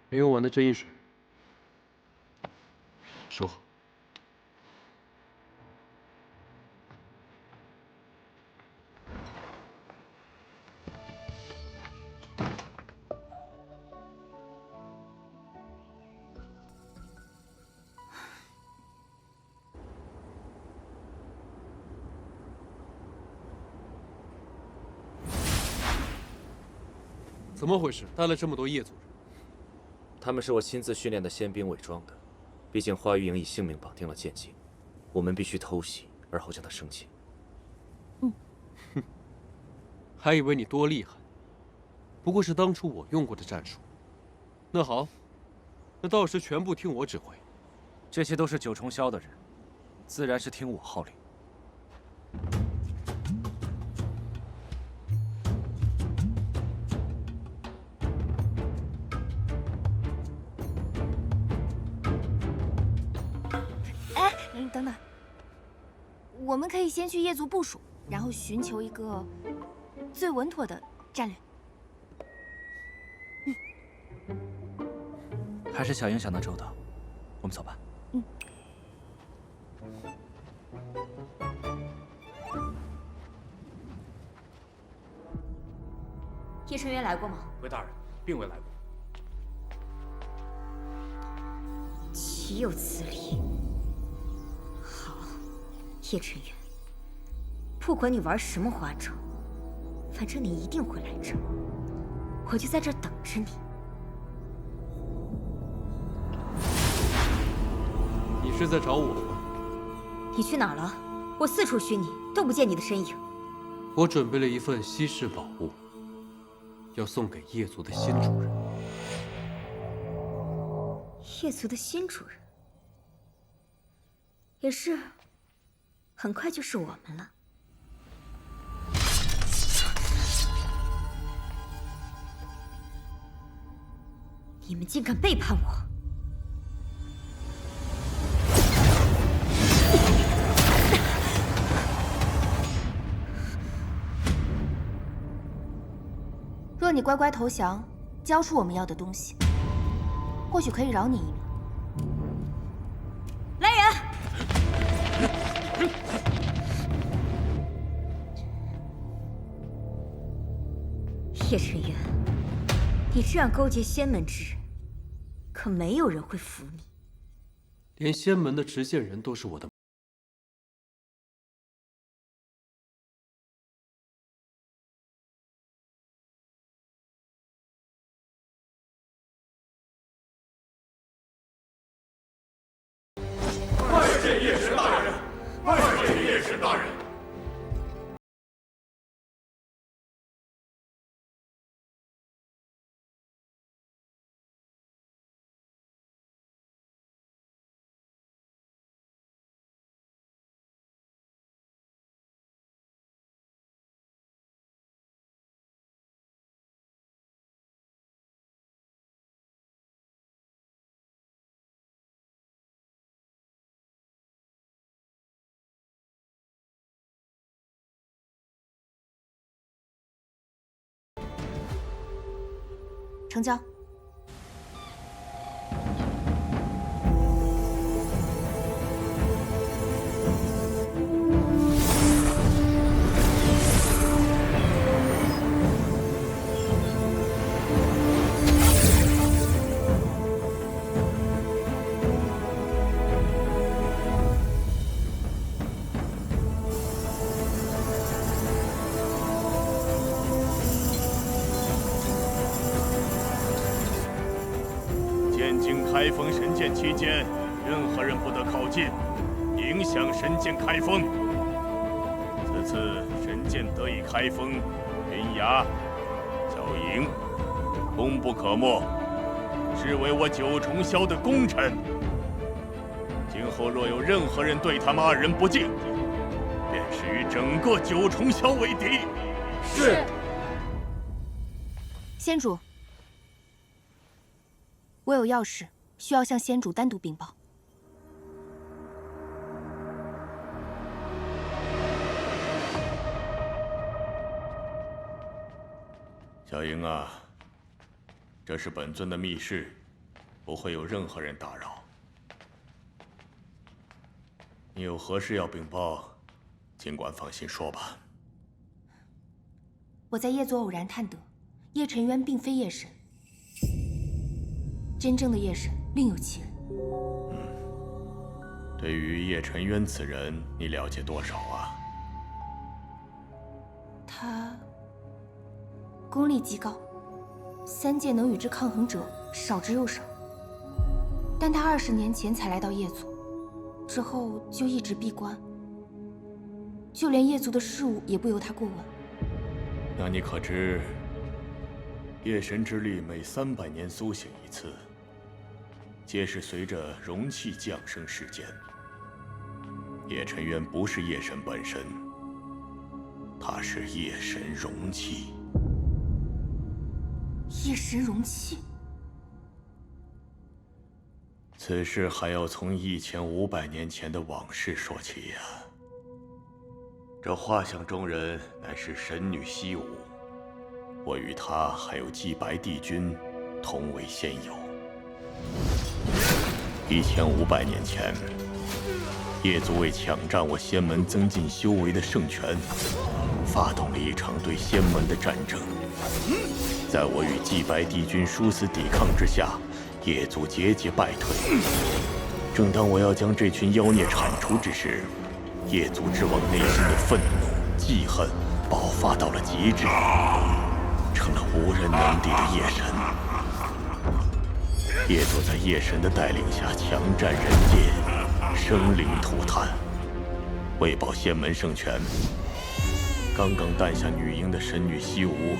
没用完的真意水，收好。怎么回事？带了这么多夜族人？他们是我亲自训练的仙兵伪装的，毕竟花玉营以性命绑定了剑姬，我们必须偷袭，而后将他生擒。哼，还以为你多厉害，不过是当初我用过的战术。那好，那到时全部听我指挥。这些都是九重霄的人，自然是听我号令。等等，我们可以先去夜族部署，然后寻求一个最稳妥的战略。还是小英想的周到，我们走吧。叶晨渊来过吗？回大人，并未来过。岂有此理！好，叶晨渊，不管你玩什么花招，反正你一定会来这儿，我就在这儿等着你。你是在找我吗？你去哪儿了？我四处寻你，都不见你的身影。我准备了一份稀世宝物，要送给夜族的新主人。夜族的新主人，也是，很快就是我们了。你们竟敢背叛我！若你乖乖投降，交出我们要的东西，或许可以饶你一命。来人！叶晨渊，你这样勾结仙门之人，可没有人会服你。连仙门的执剑人都是我的。拜见叶神大人，拜见叶神大人。成交。剑境开封神剑期间，任何人不得靠近，影响神剑开封。此次神剑得以开封，云崖、小莹，功不可没，是为我九重霄的功臣。今后若有任何人对他们2人不敬，便是与整个九重霄为敌。是。仙主，我有要事需要向仙主单独禀报。小莹啊，这是本尊的密室，不会有任何人打扰。你有何事要禀报，尽管放心说吧。我在夜族偶然探得，叶沉渊并非夜神，真正的夜神另有其人。对于叶沉渊此人，你了解多少啊？他功力极高，3界能与之抗衡者少之又少。但他20年前才来到夜族，之后就一直闭关，就连夜族的事务也不由他过问。那你可知，夜神之力每300年苏醒一次，皆是随着容器降生世间。叶沉渊不是夜神本身，他是夜神容器。夜神容器？此事还要从1500年前的往事说起呀。这画像中人乃是神女西武，我与她还有祭白帝君同为仙友。1500年前，夜族为抢占我仙门增进修为的圣权，发动了一场对仙门的战争。在我与祭白帝君殊死抵抗之下，夜族节节败退。正当我要将这群妖孽铲除之时，夜族之王内心的愤怒、记恨爆发到了极致，成了无人能敌的夜神。夜族在夜神的带领下强占人界，生灵涂炭。为保仙门圣权，刚刚诞下女婴的神女西无，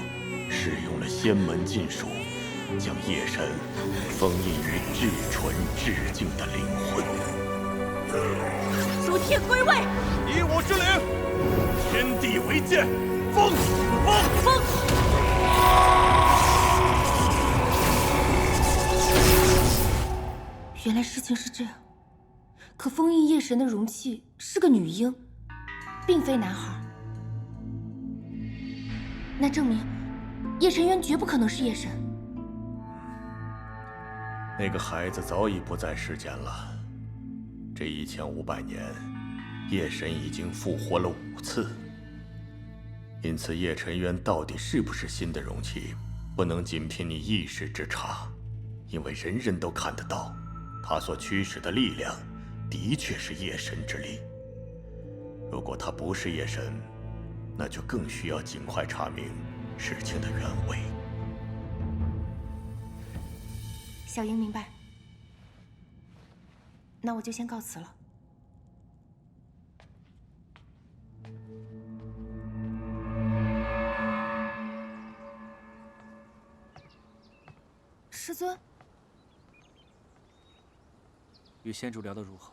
使用了仙门禁术，将夜神封印于至纯至净的灵魂。诸天归位，以我之灵，天地为鉴，封！原来事情是这样，可封印夜神的容器是个女婴，并非男孩。那证明叶沉渊绝不可能是夜神。那个孩子早已不在世间了。这1500年，夜神已经复活了5次。因此，叶沉渊到底是不是新的容器，不能仅凭你一时之差，因为人人都看得到，他所驱使的力量的确是夜神之力。如果他不是夜神，那就更需要尽快查明事情的原委。小莹明白，那我就先告辞了。师尊，与仙主聊得如何？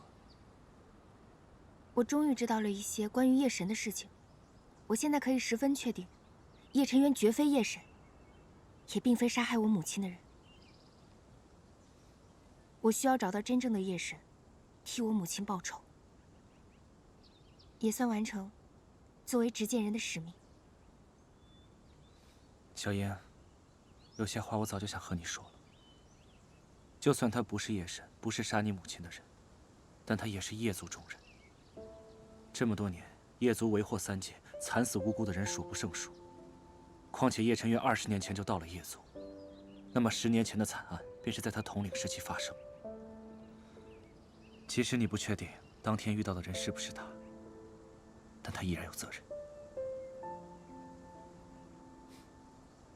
我终于知道了一些关于夜神的事情。我现在可以十分确定，叶沉渊绝非夜神，也并非杀害我母亲的人。我需要找到真正的夜神，替我母亲报仇，也算完成作为执剑人的使命。小妍，有些话我早就想和你说了。就算他不是夜神，不是杀你母亲的人，但他也是夜族中人。这么多年，夜族为祸三界，惨死无辜的人数不胜数。况且叶晨月20年前就到了夜族，那么10年前的惨案便是在他统领时期发生。即使你不确定当天遇到的人是不是他，但他依然有责任。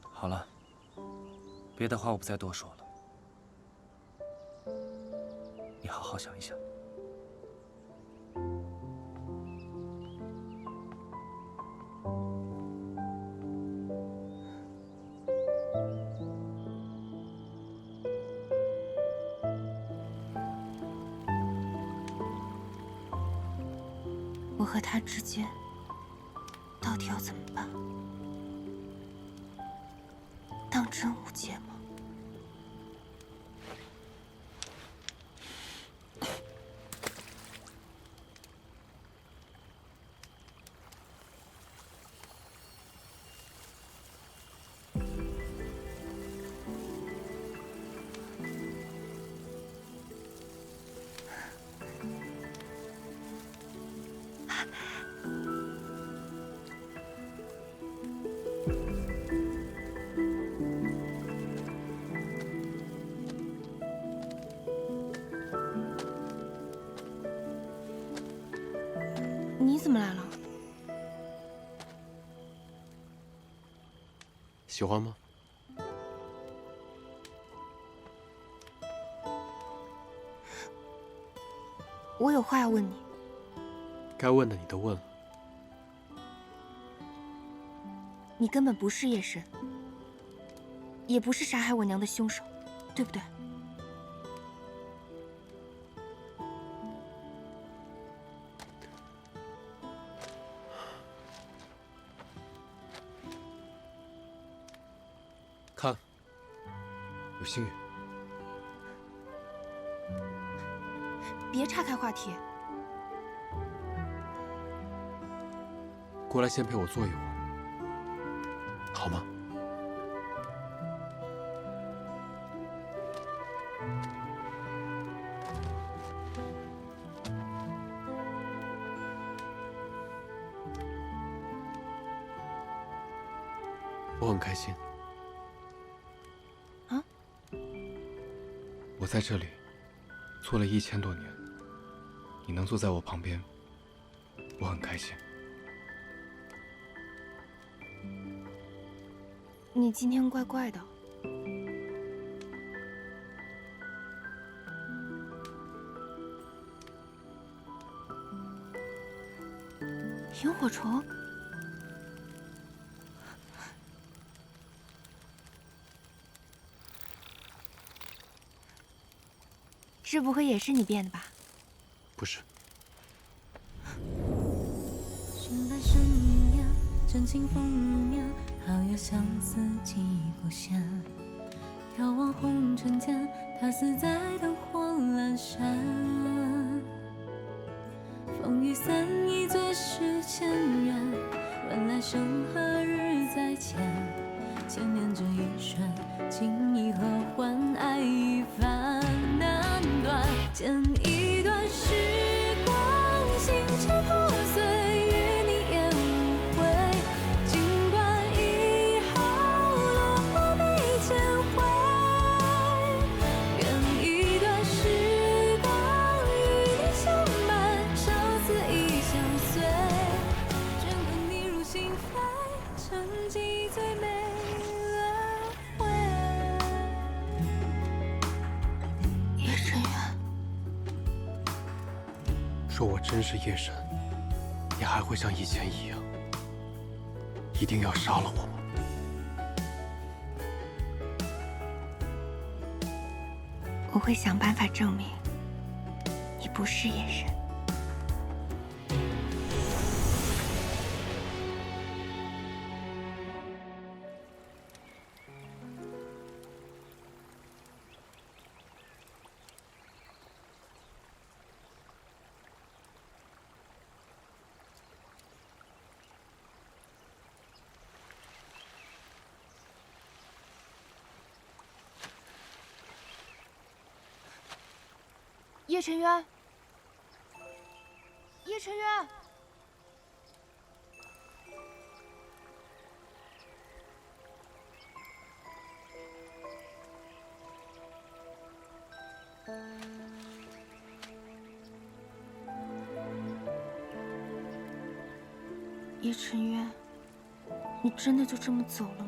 好了，别的话我不再多说了。你好好想一想。我和他之间到底要怎么办？当真无解吗？你怎么来了？喜欢吗？我有话要问你。该问的你都问了。你根本不是夜神，也不是杀害我娘的凶手，对不对？看，有幸运。别岔开话题。过来，先陪我坐一会儿，好吗？我很开心。啊？我在这里做了1000多年，你能坐在我旁边，我很开心。你今天怪怪的。萤火虫？这不会也是你变的吧？不是。寻来生一样，真情风一样，好友相思寄故乡。遥望红尘间，他死在灯火阑珊。风雨散，一醉世间人。问来生何日再见？千年这一瞬，情意何欢？爱一番难断。剪一段时光，心切破碎，与你言无悔。尽管以后落花没千回，愿一段时光与你相伴，生死亦相随。镌刻你入心扉，沉寂最美轮回。叶晨远。若我真是夜神，你还会像以前一样，一定要杀了我吗？我会想办法证明你不是夜神。叶晨渊，叶晨渊。 叶晨渊，你真的就这么走了吗？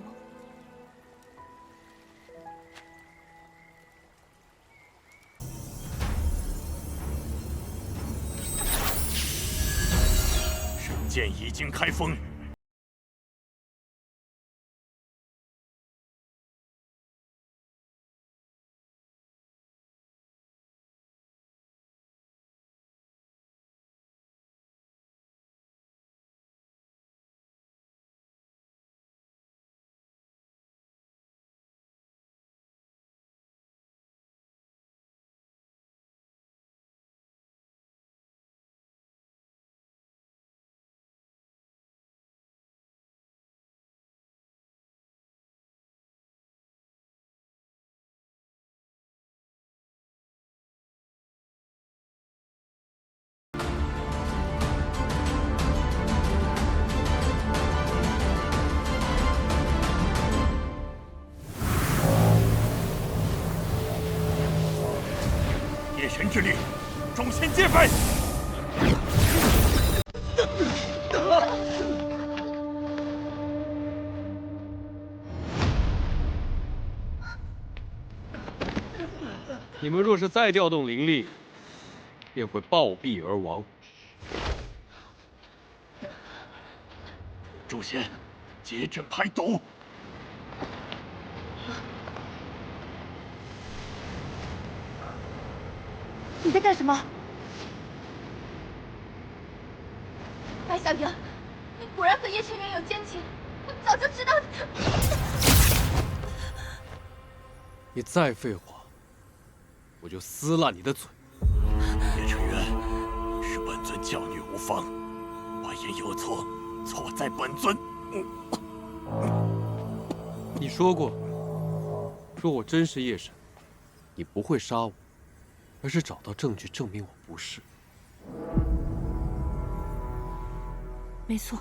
神剑已经开封。 夜神之力，众仙皆废。你们若是再调动灵力，便会暴毙而亡。众仙，结阵排毒。 你在干什么？白小莹，你果然和叶晨渊有奸情，我早就知道你再废话，我就撕烂你的嘴！叶晨渊，是本尊教女无方，外言有错，错在本尊。你说过，若我真是夜神，你不会杀我。 而是找到证据证明我不是。没错，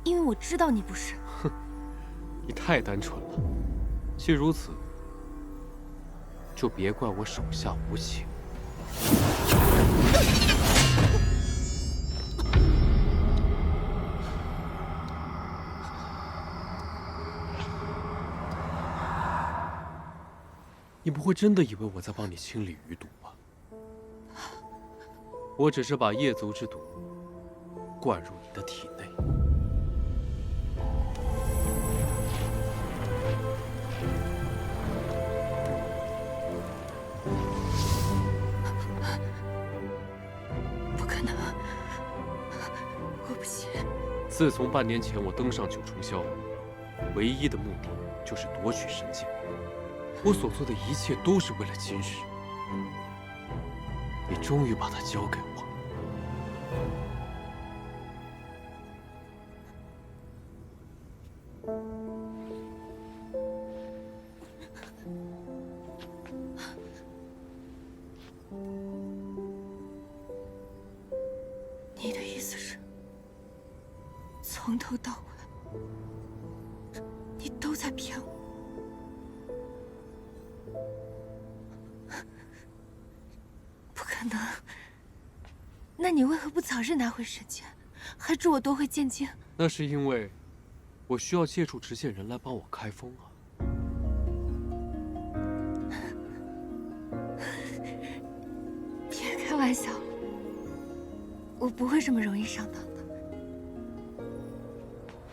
因为我知道你不是。哼，你太单纯了。既如此，就别怪我手下无情。你不会真的以为我在帮你清理余毒吧？我只是把夜族之毒灌入你的体内。不可能，我不信。自从半年前我登上九重霄，唯一的目的就是夺取神剑。 我所做的一切都是为了今日。你终于把它交给我。你的意思是，从头到尾，你都在骗我？ 不可能！那你为何不早日拿回神剑，还助我夺回剑经？那是因为我需要借助执剑人来帮我开封啊。别开玩笑了，我不会这么容易上当的。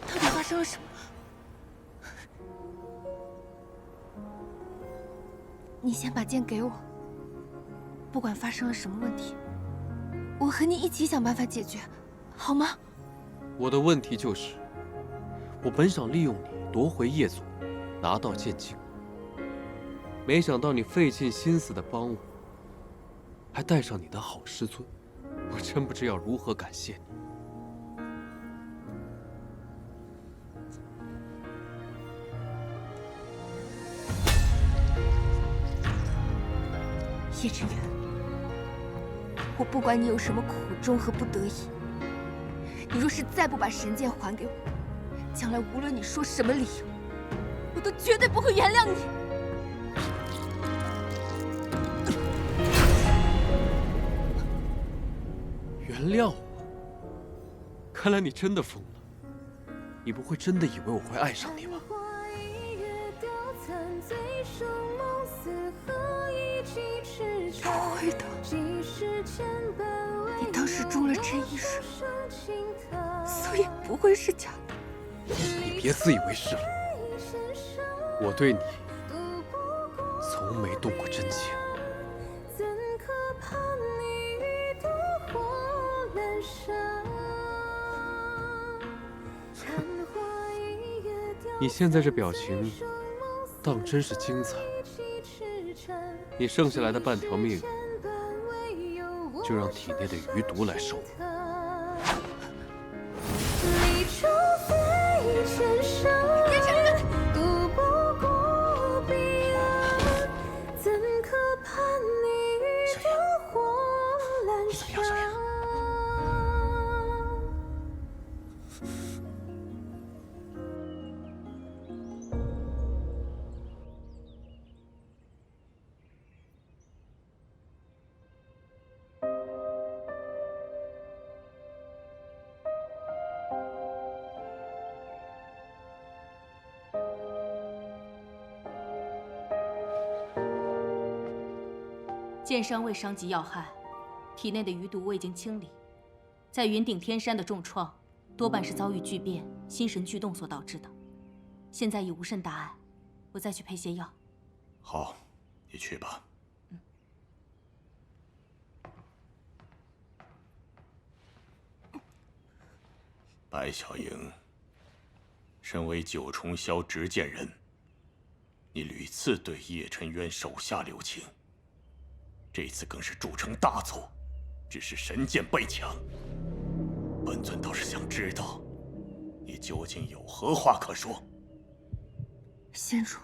到底发生了什么？你先把剑给我。 不管发生了什么问题，我和你一起想办法解决，好吗？我的问题就是，我本想利用你夺回夜族，拿到剑经，没想到你费尽心思的帮我，还带上你的好师尊，我真不知要如何感谢你。叶之渊。我不管你有什么苦衷和不得已，你若是再不把神剑还给我，将来无论你说什么理由，我都绝对不会原谅你。原谅我？看来你真的疯了。你不会真的以为我会爱上你吧？不会的。你当时中了这一术，所以不会是假的。你别自以为是了。我对你从没动过真情。你现在这表情，当真是精彩。你剩下来的半条命，就让体内的余毒来受。剑伤未伤及要害，体内的余毒我已经清理。在云顶天山的重创，多半是遭遇巨变、心神俱动所导致的。现在已无甚大碍，我再去配些药。好，你去吧。白小莹，身为九重霄执剑人，你屡次对叶辰渊手下留情。这次更是铸成大错，只是神剑被抢。本尊倒是想知道，你究竟有何话可说？仙主，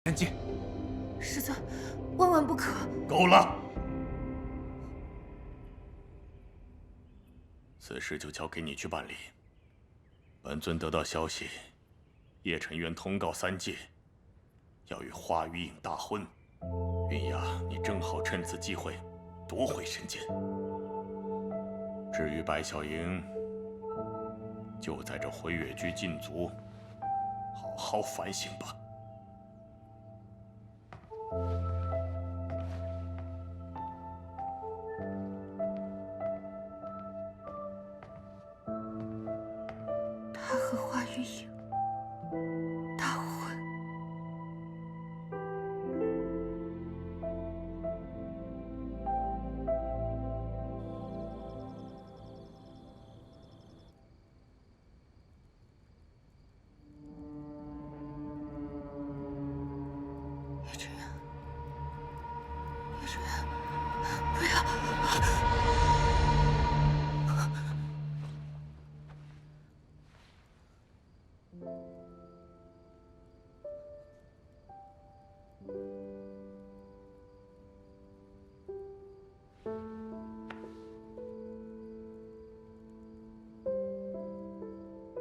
安静！师尊，万万不可！够了！此事就交给你去办理。本尊得到消息，叶辰渊通告三界，要与华余影大婚。云雅，你正好趁此机会夺回神剑。至于白小莹，就在这回月居禁足，好好反省吧。他和华余影大婚，叶辰渊，叶辰渊，不要！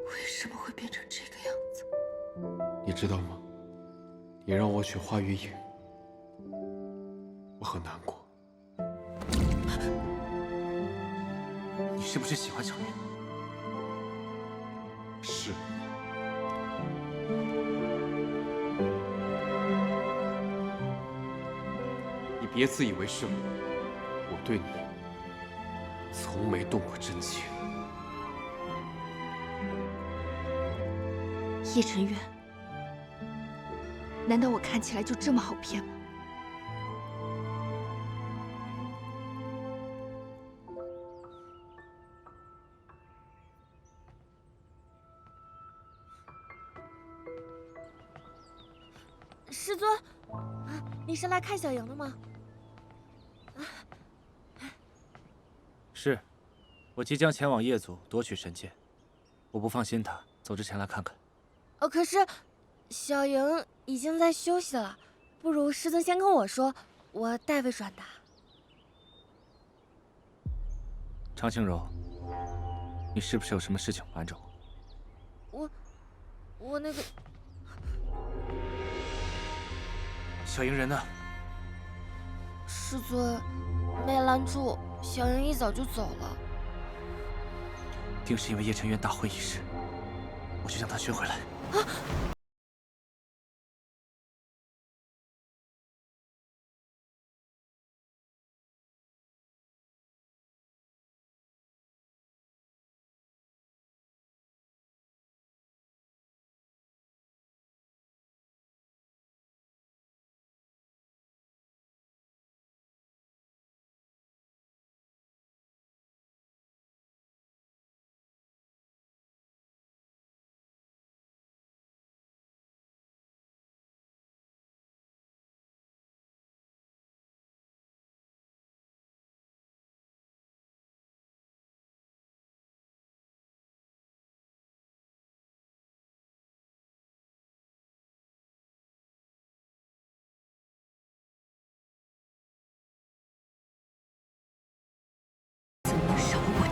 为什么会变成这个样子？你知道吗？你让我娶华余影，我很难过。你是不是喜欢小云？是。别自以为是我对你从没动过真情。叶晨渊，难道我看起来就这么好骗吗？师尊，你是来看小莹的吗？是，我即将前往夜族夺取神剑，我不放心他，走之前来看看。可是小莹已经在休息了，不如师尊先跟我说，我代为转达。常青柔，你是不是有什么事情瞒着我？我那个小莹人呢？师尊没拦住，小莹一早就走了。定是因为叶晨渊大婚一事，我去将她寻回来。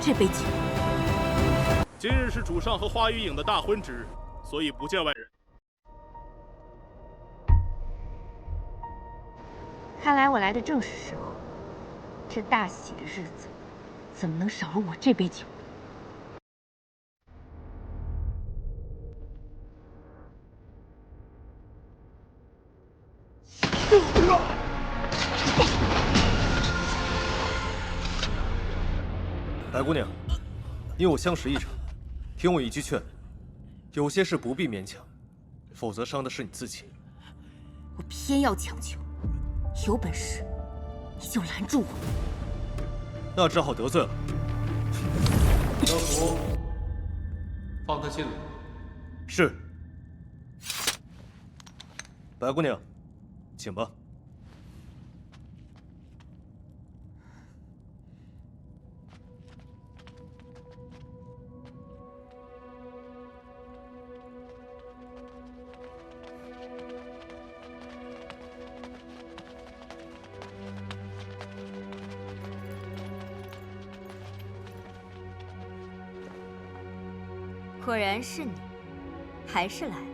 这杯酒。今日是主上和花雨影的大婚之日，所以不见外人。看来我来的正是时候。这大喜的日子，怎么能少了我这杯酒？白姑娘，你我相识一场，听我一句劝，有些事不必勉强，否则伤的是你自己。我偏要强求，有本事你就拦住我。那只好得罪了。教主，放他进来。是。白姑娘，请吧。果然是你，还是来了。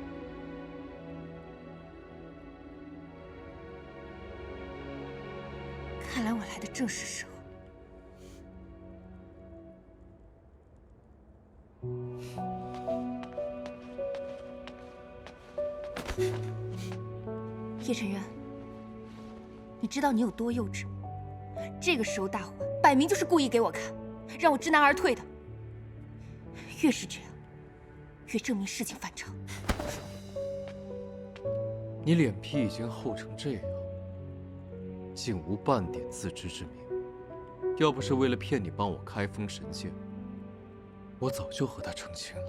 看来我来的正是时候。叶晨渊，你知道你有多幼稚吗？这个时候大婚，摆明就是故意给我看，让我知难而退的。越是这样，越证明事情反常。你脸皮已经厚成这样，竟无半点自知之明。要不是为了骗你帮我开封神剑，我早就和他成亲了。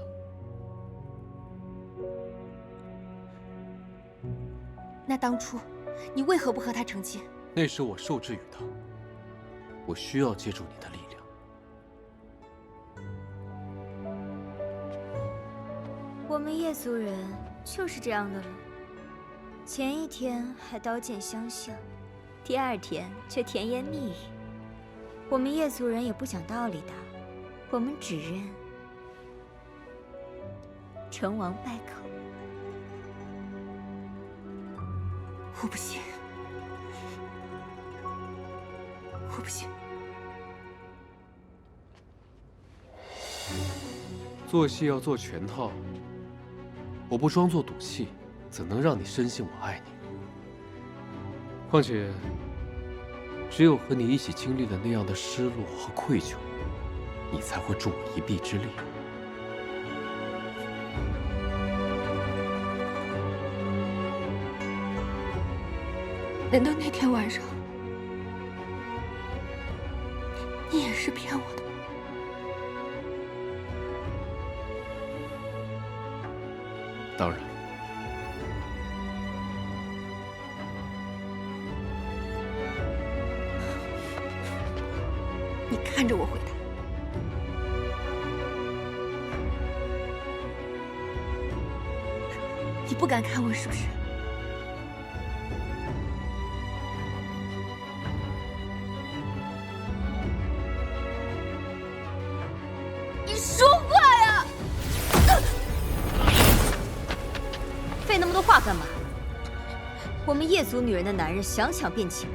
那当初你为何不和他成亲？那时我受制于他，我需要借助你的力量。我们叶族人就是这样的人，前一天还刀剑相向，第二天却甜言蜜语。我们叶族人也不讲道理的，我们只认成王败寇。我不信，我不信。做戏要做全套，我不装作赌气，怎能让你深信我爱你？况且，只有和你一起经历了那样的失落和愧疚，你才会助我一臂之力。难道那天晚上你也是骗我的？当然。你看着我回答。你不敢看我是不是？你说话呀！费那么多话干嘛？我们叶族女人的男人想抢便抢，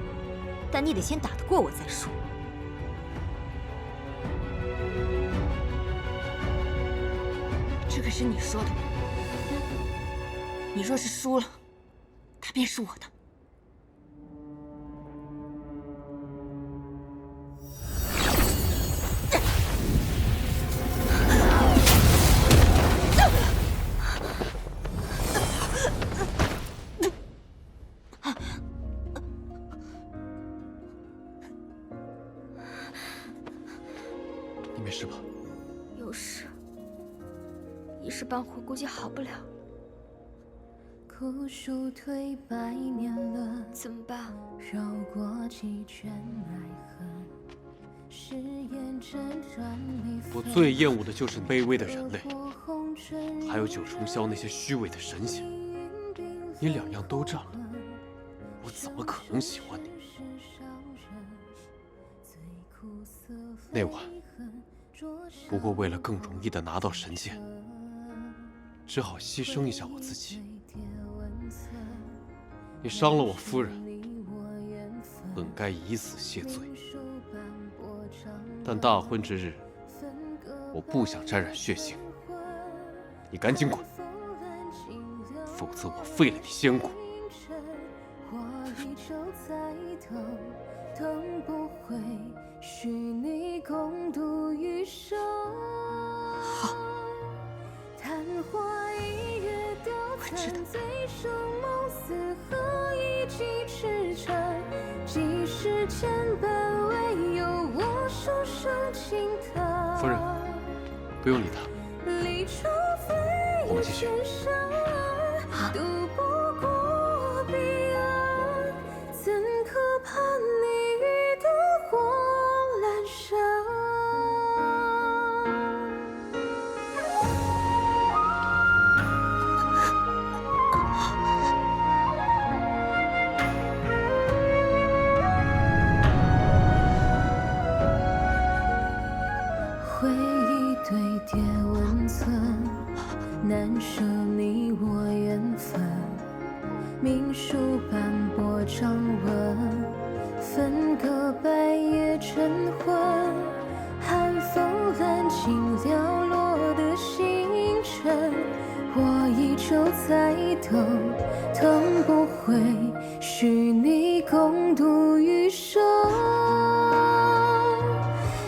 但你得先打得过我再说。这可是你说的。你若是输了，他便是我的。你没事吧？有事，一时半会儿估计好不了。枯树颓百年了，怎么办？绕过几圈爱恨，誓言辗转离分。我最厌恶的就是卑微的人类，还有九重霄那些虚伪的神仙。你两样都占了，我怎么可能喜欢你？那晚，不过为了更容易的拿到神剑，只好牺牲一下我自己。你伤了我夫人，本该以死谢罪。但大婚之日，我不想沾染血腥。你赶紧滚，否则我废了你仙骨。好，我知道。夫人，不用理他，我们继续。好。回忆堆叠温存，难舍你我缘分。命书斑驳掌纹，分隔白夜晨昏。寒风揽尽寥落的星辰，我依旧在等，等不回，许你共度余生。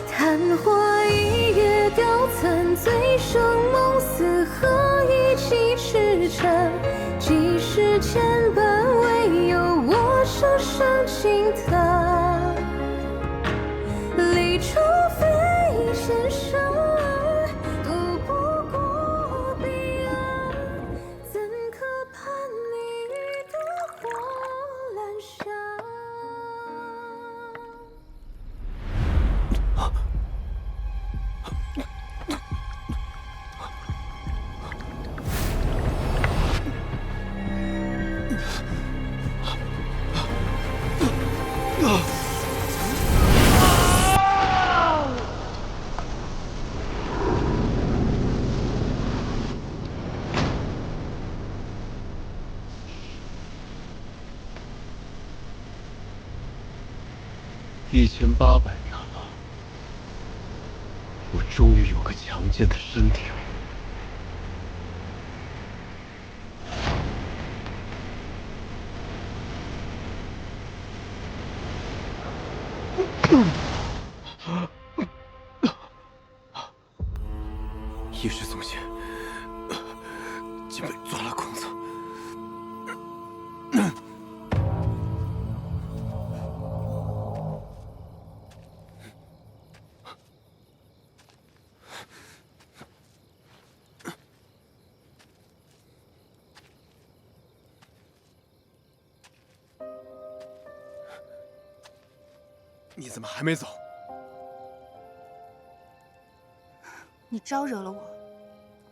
昙花一叶凋残，醉生梦死，何以寄驰骋？几世牵绊，唯有我生生轻叹。离愁非前生，渡不过彼岸，怎可盼你一灯火阑珊？1800年了，我终于有个强健的身体了。一时松懈，竟被钻了空子。你怎么还没走？你招惹了我，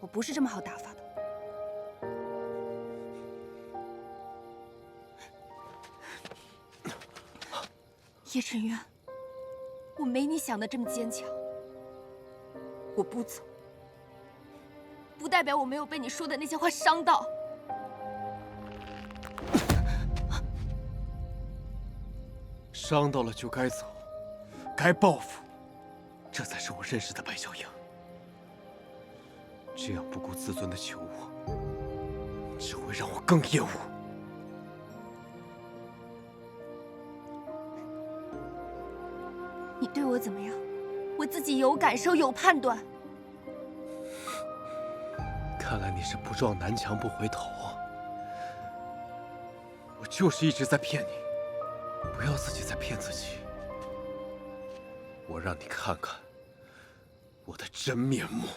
我不是这么好打发的。叶晨渊，我没你想的这么坚强。我不走，不代表我没有被你说的那些话伤到。伤到了就该走，该报复，这才是我认识的白小樱。这样不顾自尊的求我，只会让我更厌恶。你对我怎么样，我自己有感受有判断。看来你是不撞南墙不回头。我就是一直在骗你，不要自己再骗自己。我让你看看我的真面目。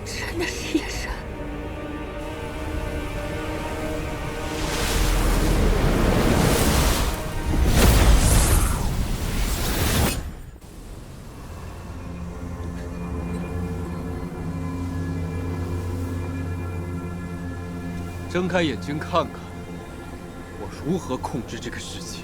真的是夜神。睁开眼睛看看，我如何控制这个世界。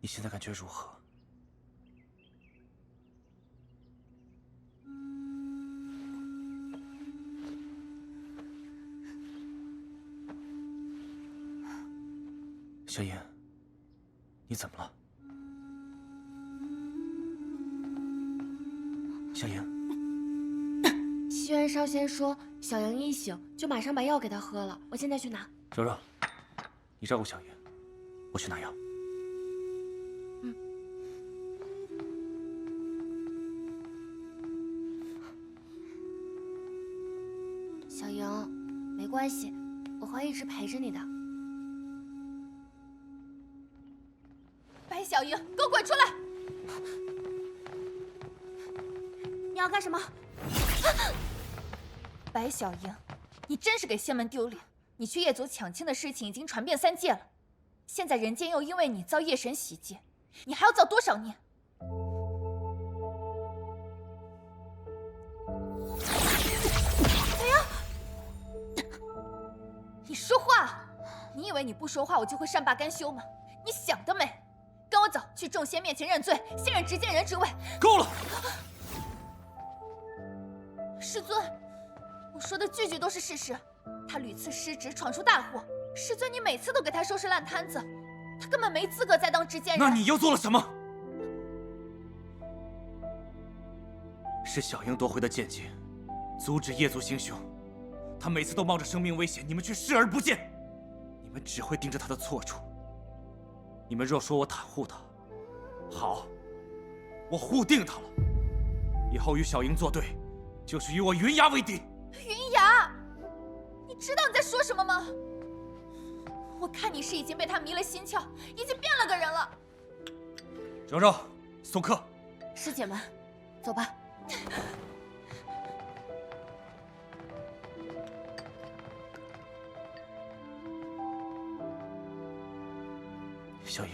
你现在感觉如何？小妍，你怎么了？小妍，西元少先说，小莹一醒就马上把药给她喝了，我现在去拿。柔柔，你照顾小妍，我去拿药。小莹，没关系，我会一直陪着你的。白小樱，给我滚出来！你要干什么？白小樱，你真是给仙门丢脸！你去夜族抢亲的事情已经传遍3界了，现在人间又因为你遭夜神洗劫，你还要造多少孽？你说话！你以为你不说话我就会善罢甘休吗？你想得美！跟我走，去众仙面前认罪，卸任执剑人职位。够了！师尊，我说的句句都是事实。他屡次失职，闯出大祸。师尊，你每次都给他收拾烂摊子，他根本没资格再当执剑人。那你又做了什么？是小樱夺回的剑剑，阻止夜族行凶。他每次都冒着生命危险，你们却视而不见。们只会盯着他的错处。你们若说我袒护他，好，我护定他了。以后与小莹作对，就是与我云崖为敌。云崖，你知道你在说什么吗？我看你是已经被他迷了心窍，已经变了个人了。柔柔，送客。师姐们，走吧。小莹，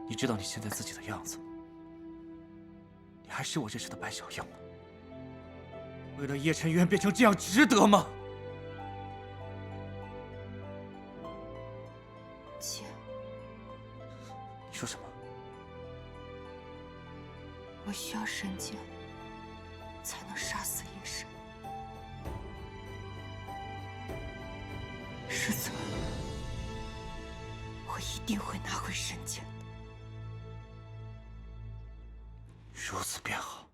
你知道你现在自己的样子吗？你还是我认识的白小莹吗？为了叶晨渊变成这样，值得吗？姐，你说什么？我需要神剑，才能杀死阴神。师尊，我一定会拿回神剑的。如此便好。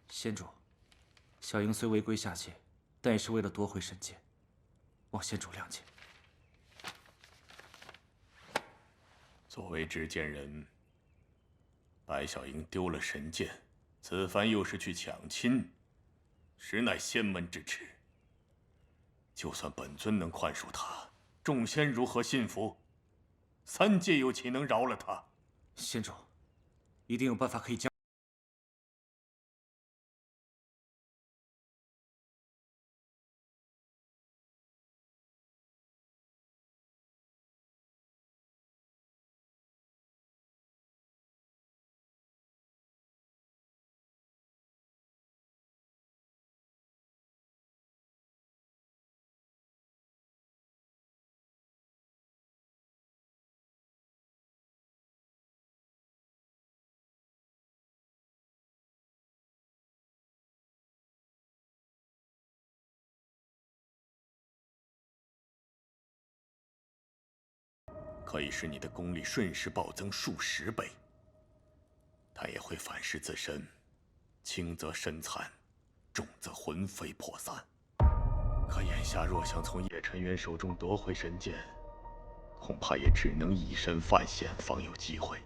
仙主，小莹虽违规下界，但也是为了夺回神剑，望仙主谅解。作为执剑人，白小莹丢了神剑，此番又是去抢亲，实乃仙门之耻。就算本尊能宽恕他，众仙如何信服？三界又岂能饶了他？仙主，一定有办法可以将。可以使你的功力瞬时暴增数十倍，但也会反噬自身，轻则身残，重则魂飞魄散。可眼下若想从叶晨渊手中夺回神剑，恐怕也只能以身犯险，方有机会。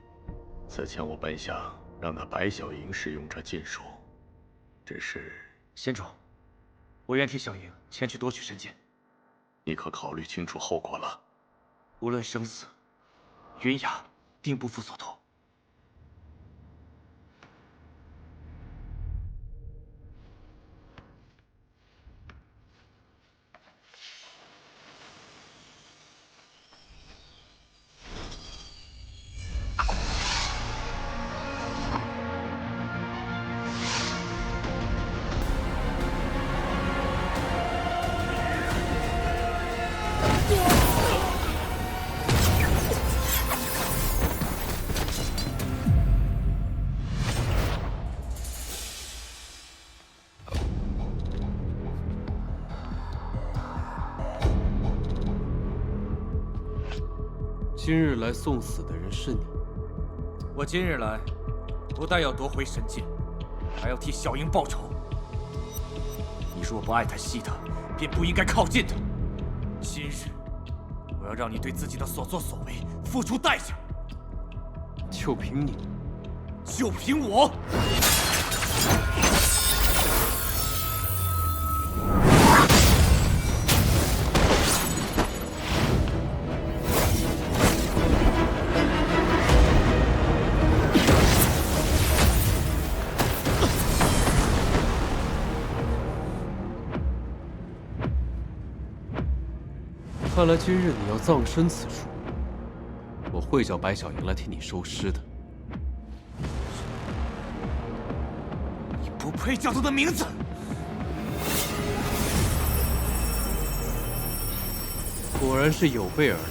此前我本想让那白小莹使用这禁术，只是仙主，我愿替小莹前去夺取神剑。你可考虑清楚后果了？无论生死，云崖定不负所托。今日来送死的人是你。我今日来，不但要夺回神剑，还要替小莹报仇。你若不爱她惜她，便不应该靠近她。今日，我要让你对自己的所作所为付出代价。就凭你？就凭我？看来今日你要葬身此处，我会叫白小莹来替你收尸的。你不配叫她的名字！果然是有备而来。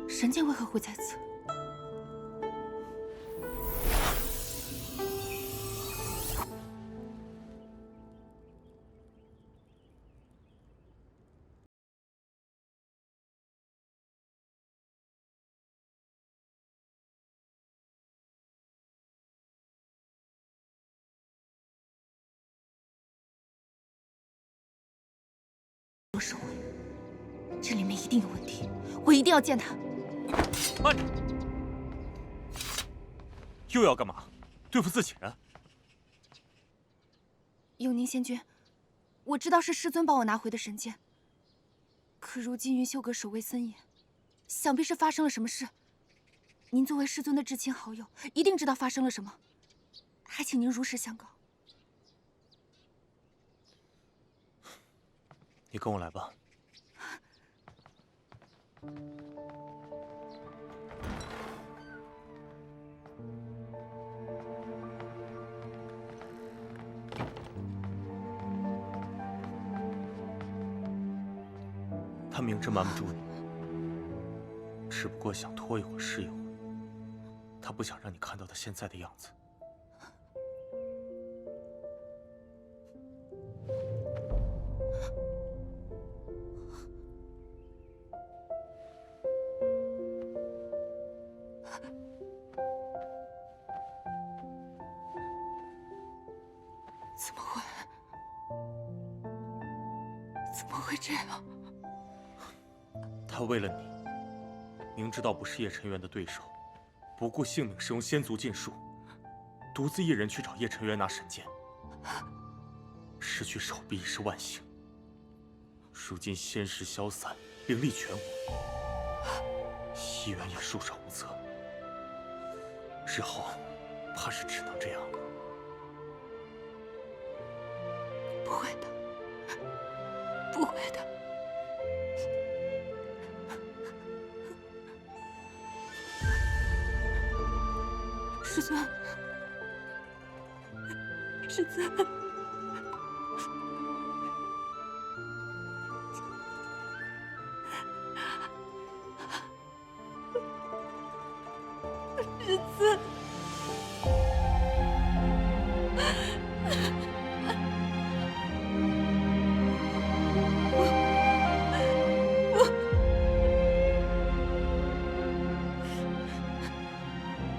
神剑为何会在此？罗守卫，这里面一定有问题，我一定要见他。 慢着！又要干嘛？对付自己人？永宁仙君，我知道是师尊帮我拿回的神剑，可如今云秀阁守卫森严，想必是发生了什么事。您作为师尊的至亲好友，一定知道发生了什么，还请您如实相告。你跟我来吧。 他明知瞒不住你，只不过想拖一会儿是一会儿。他不想让你看到他现在的样子。怎么会？怎么会这样？ 他为了你，明知道不是叶晨元的对手，不顾性命使用仙族禁术，独自一人去找叶晨元拿神剑。失去手臂已是万幸，如今仙识消散，灵力全无，医院也束手无策，日后怕是只能这样了。不会的，不会的。 师尊，师尊，师尊，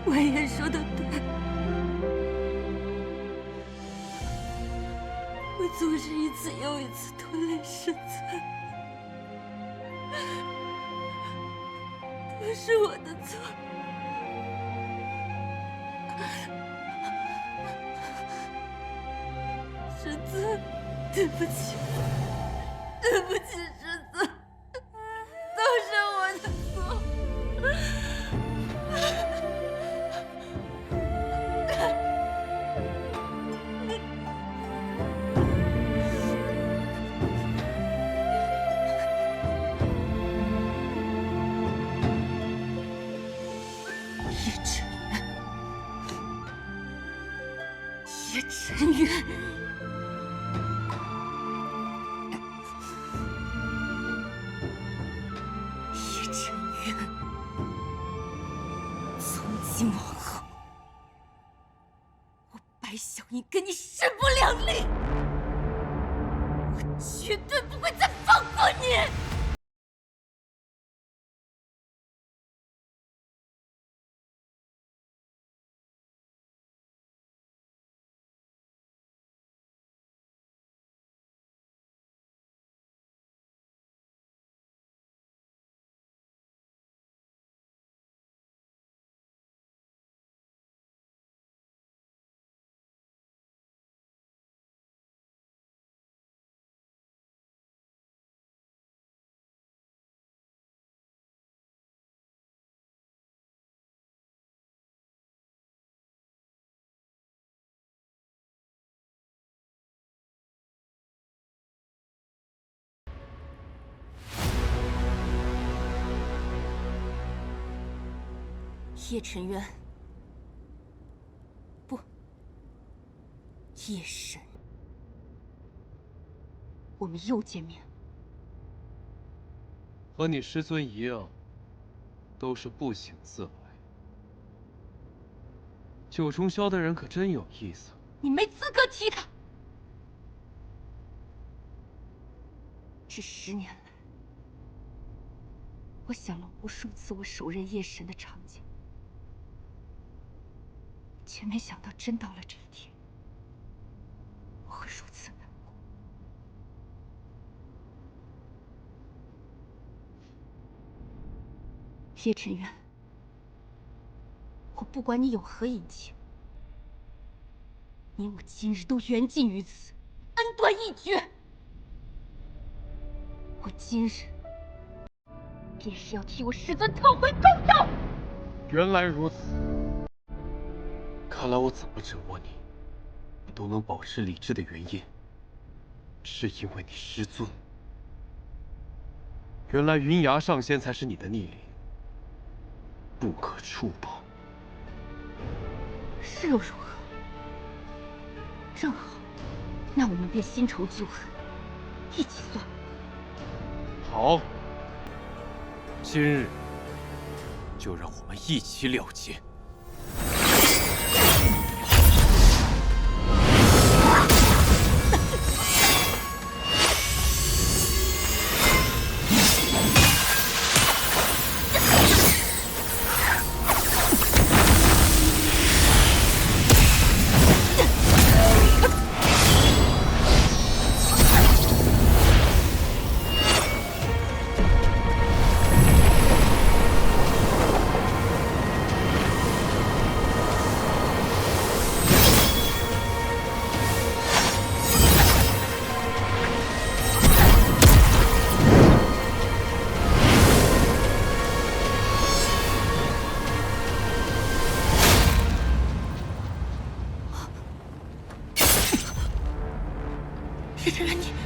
我也说的对。 我总是一次又一次拖累师尊，都是我的错。师尊，对不起，对不起，师尊，都是我的错。叶晨元，叶晨元，从今往后，我白小樱跟你势不两立，我绝对不会再放过你！叶晨渊，不，叶神，我们又见面。和你师尊一样，都是不请自来。九重霄的人可真有意思。你没资格提他。这10年来，我想了无数次我手刃叶神的场景，却没想到真到了这一天，我会如此难过。叶晨渊，我不管你有何隐情，你我今日都缘尽于此，恩断义绝。我今日便是要替我师尊讨回公道。原来如此，看来我怎么折磨你，你都能保持理智的原因，是因为你师尊。原来云崖上仙才是你的逆鳞，不可触碰。是又如何？正好，那我们便新仇旧恨，一起算。好，今日就让我们一起了结。叶晨渊，你。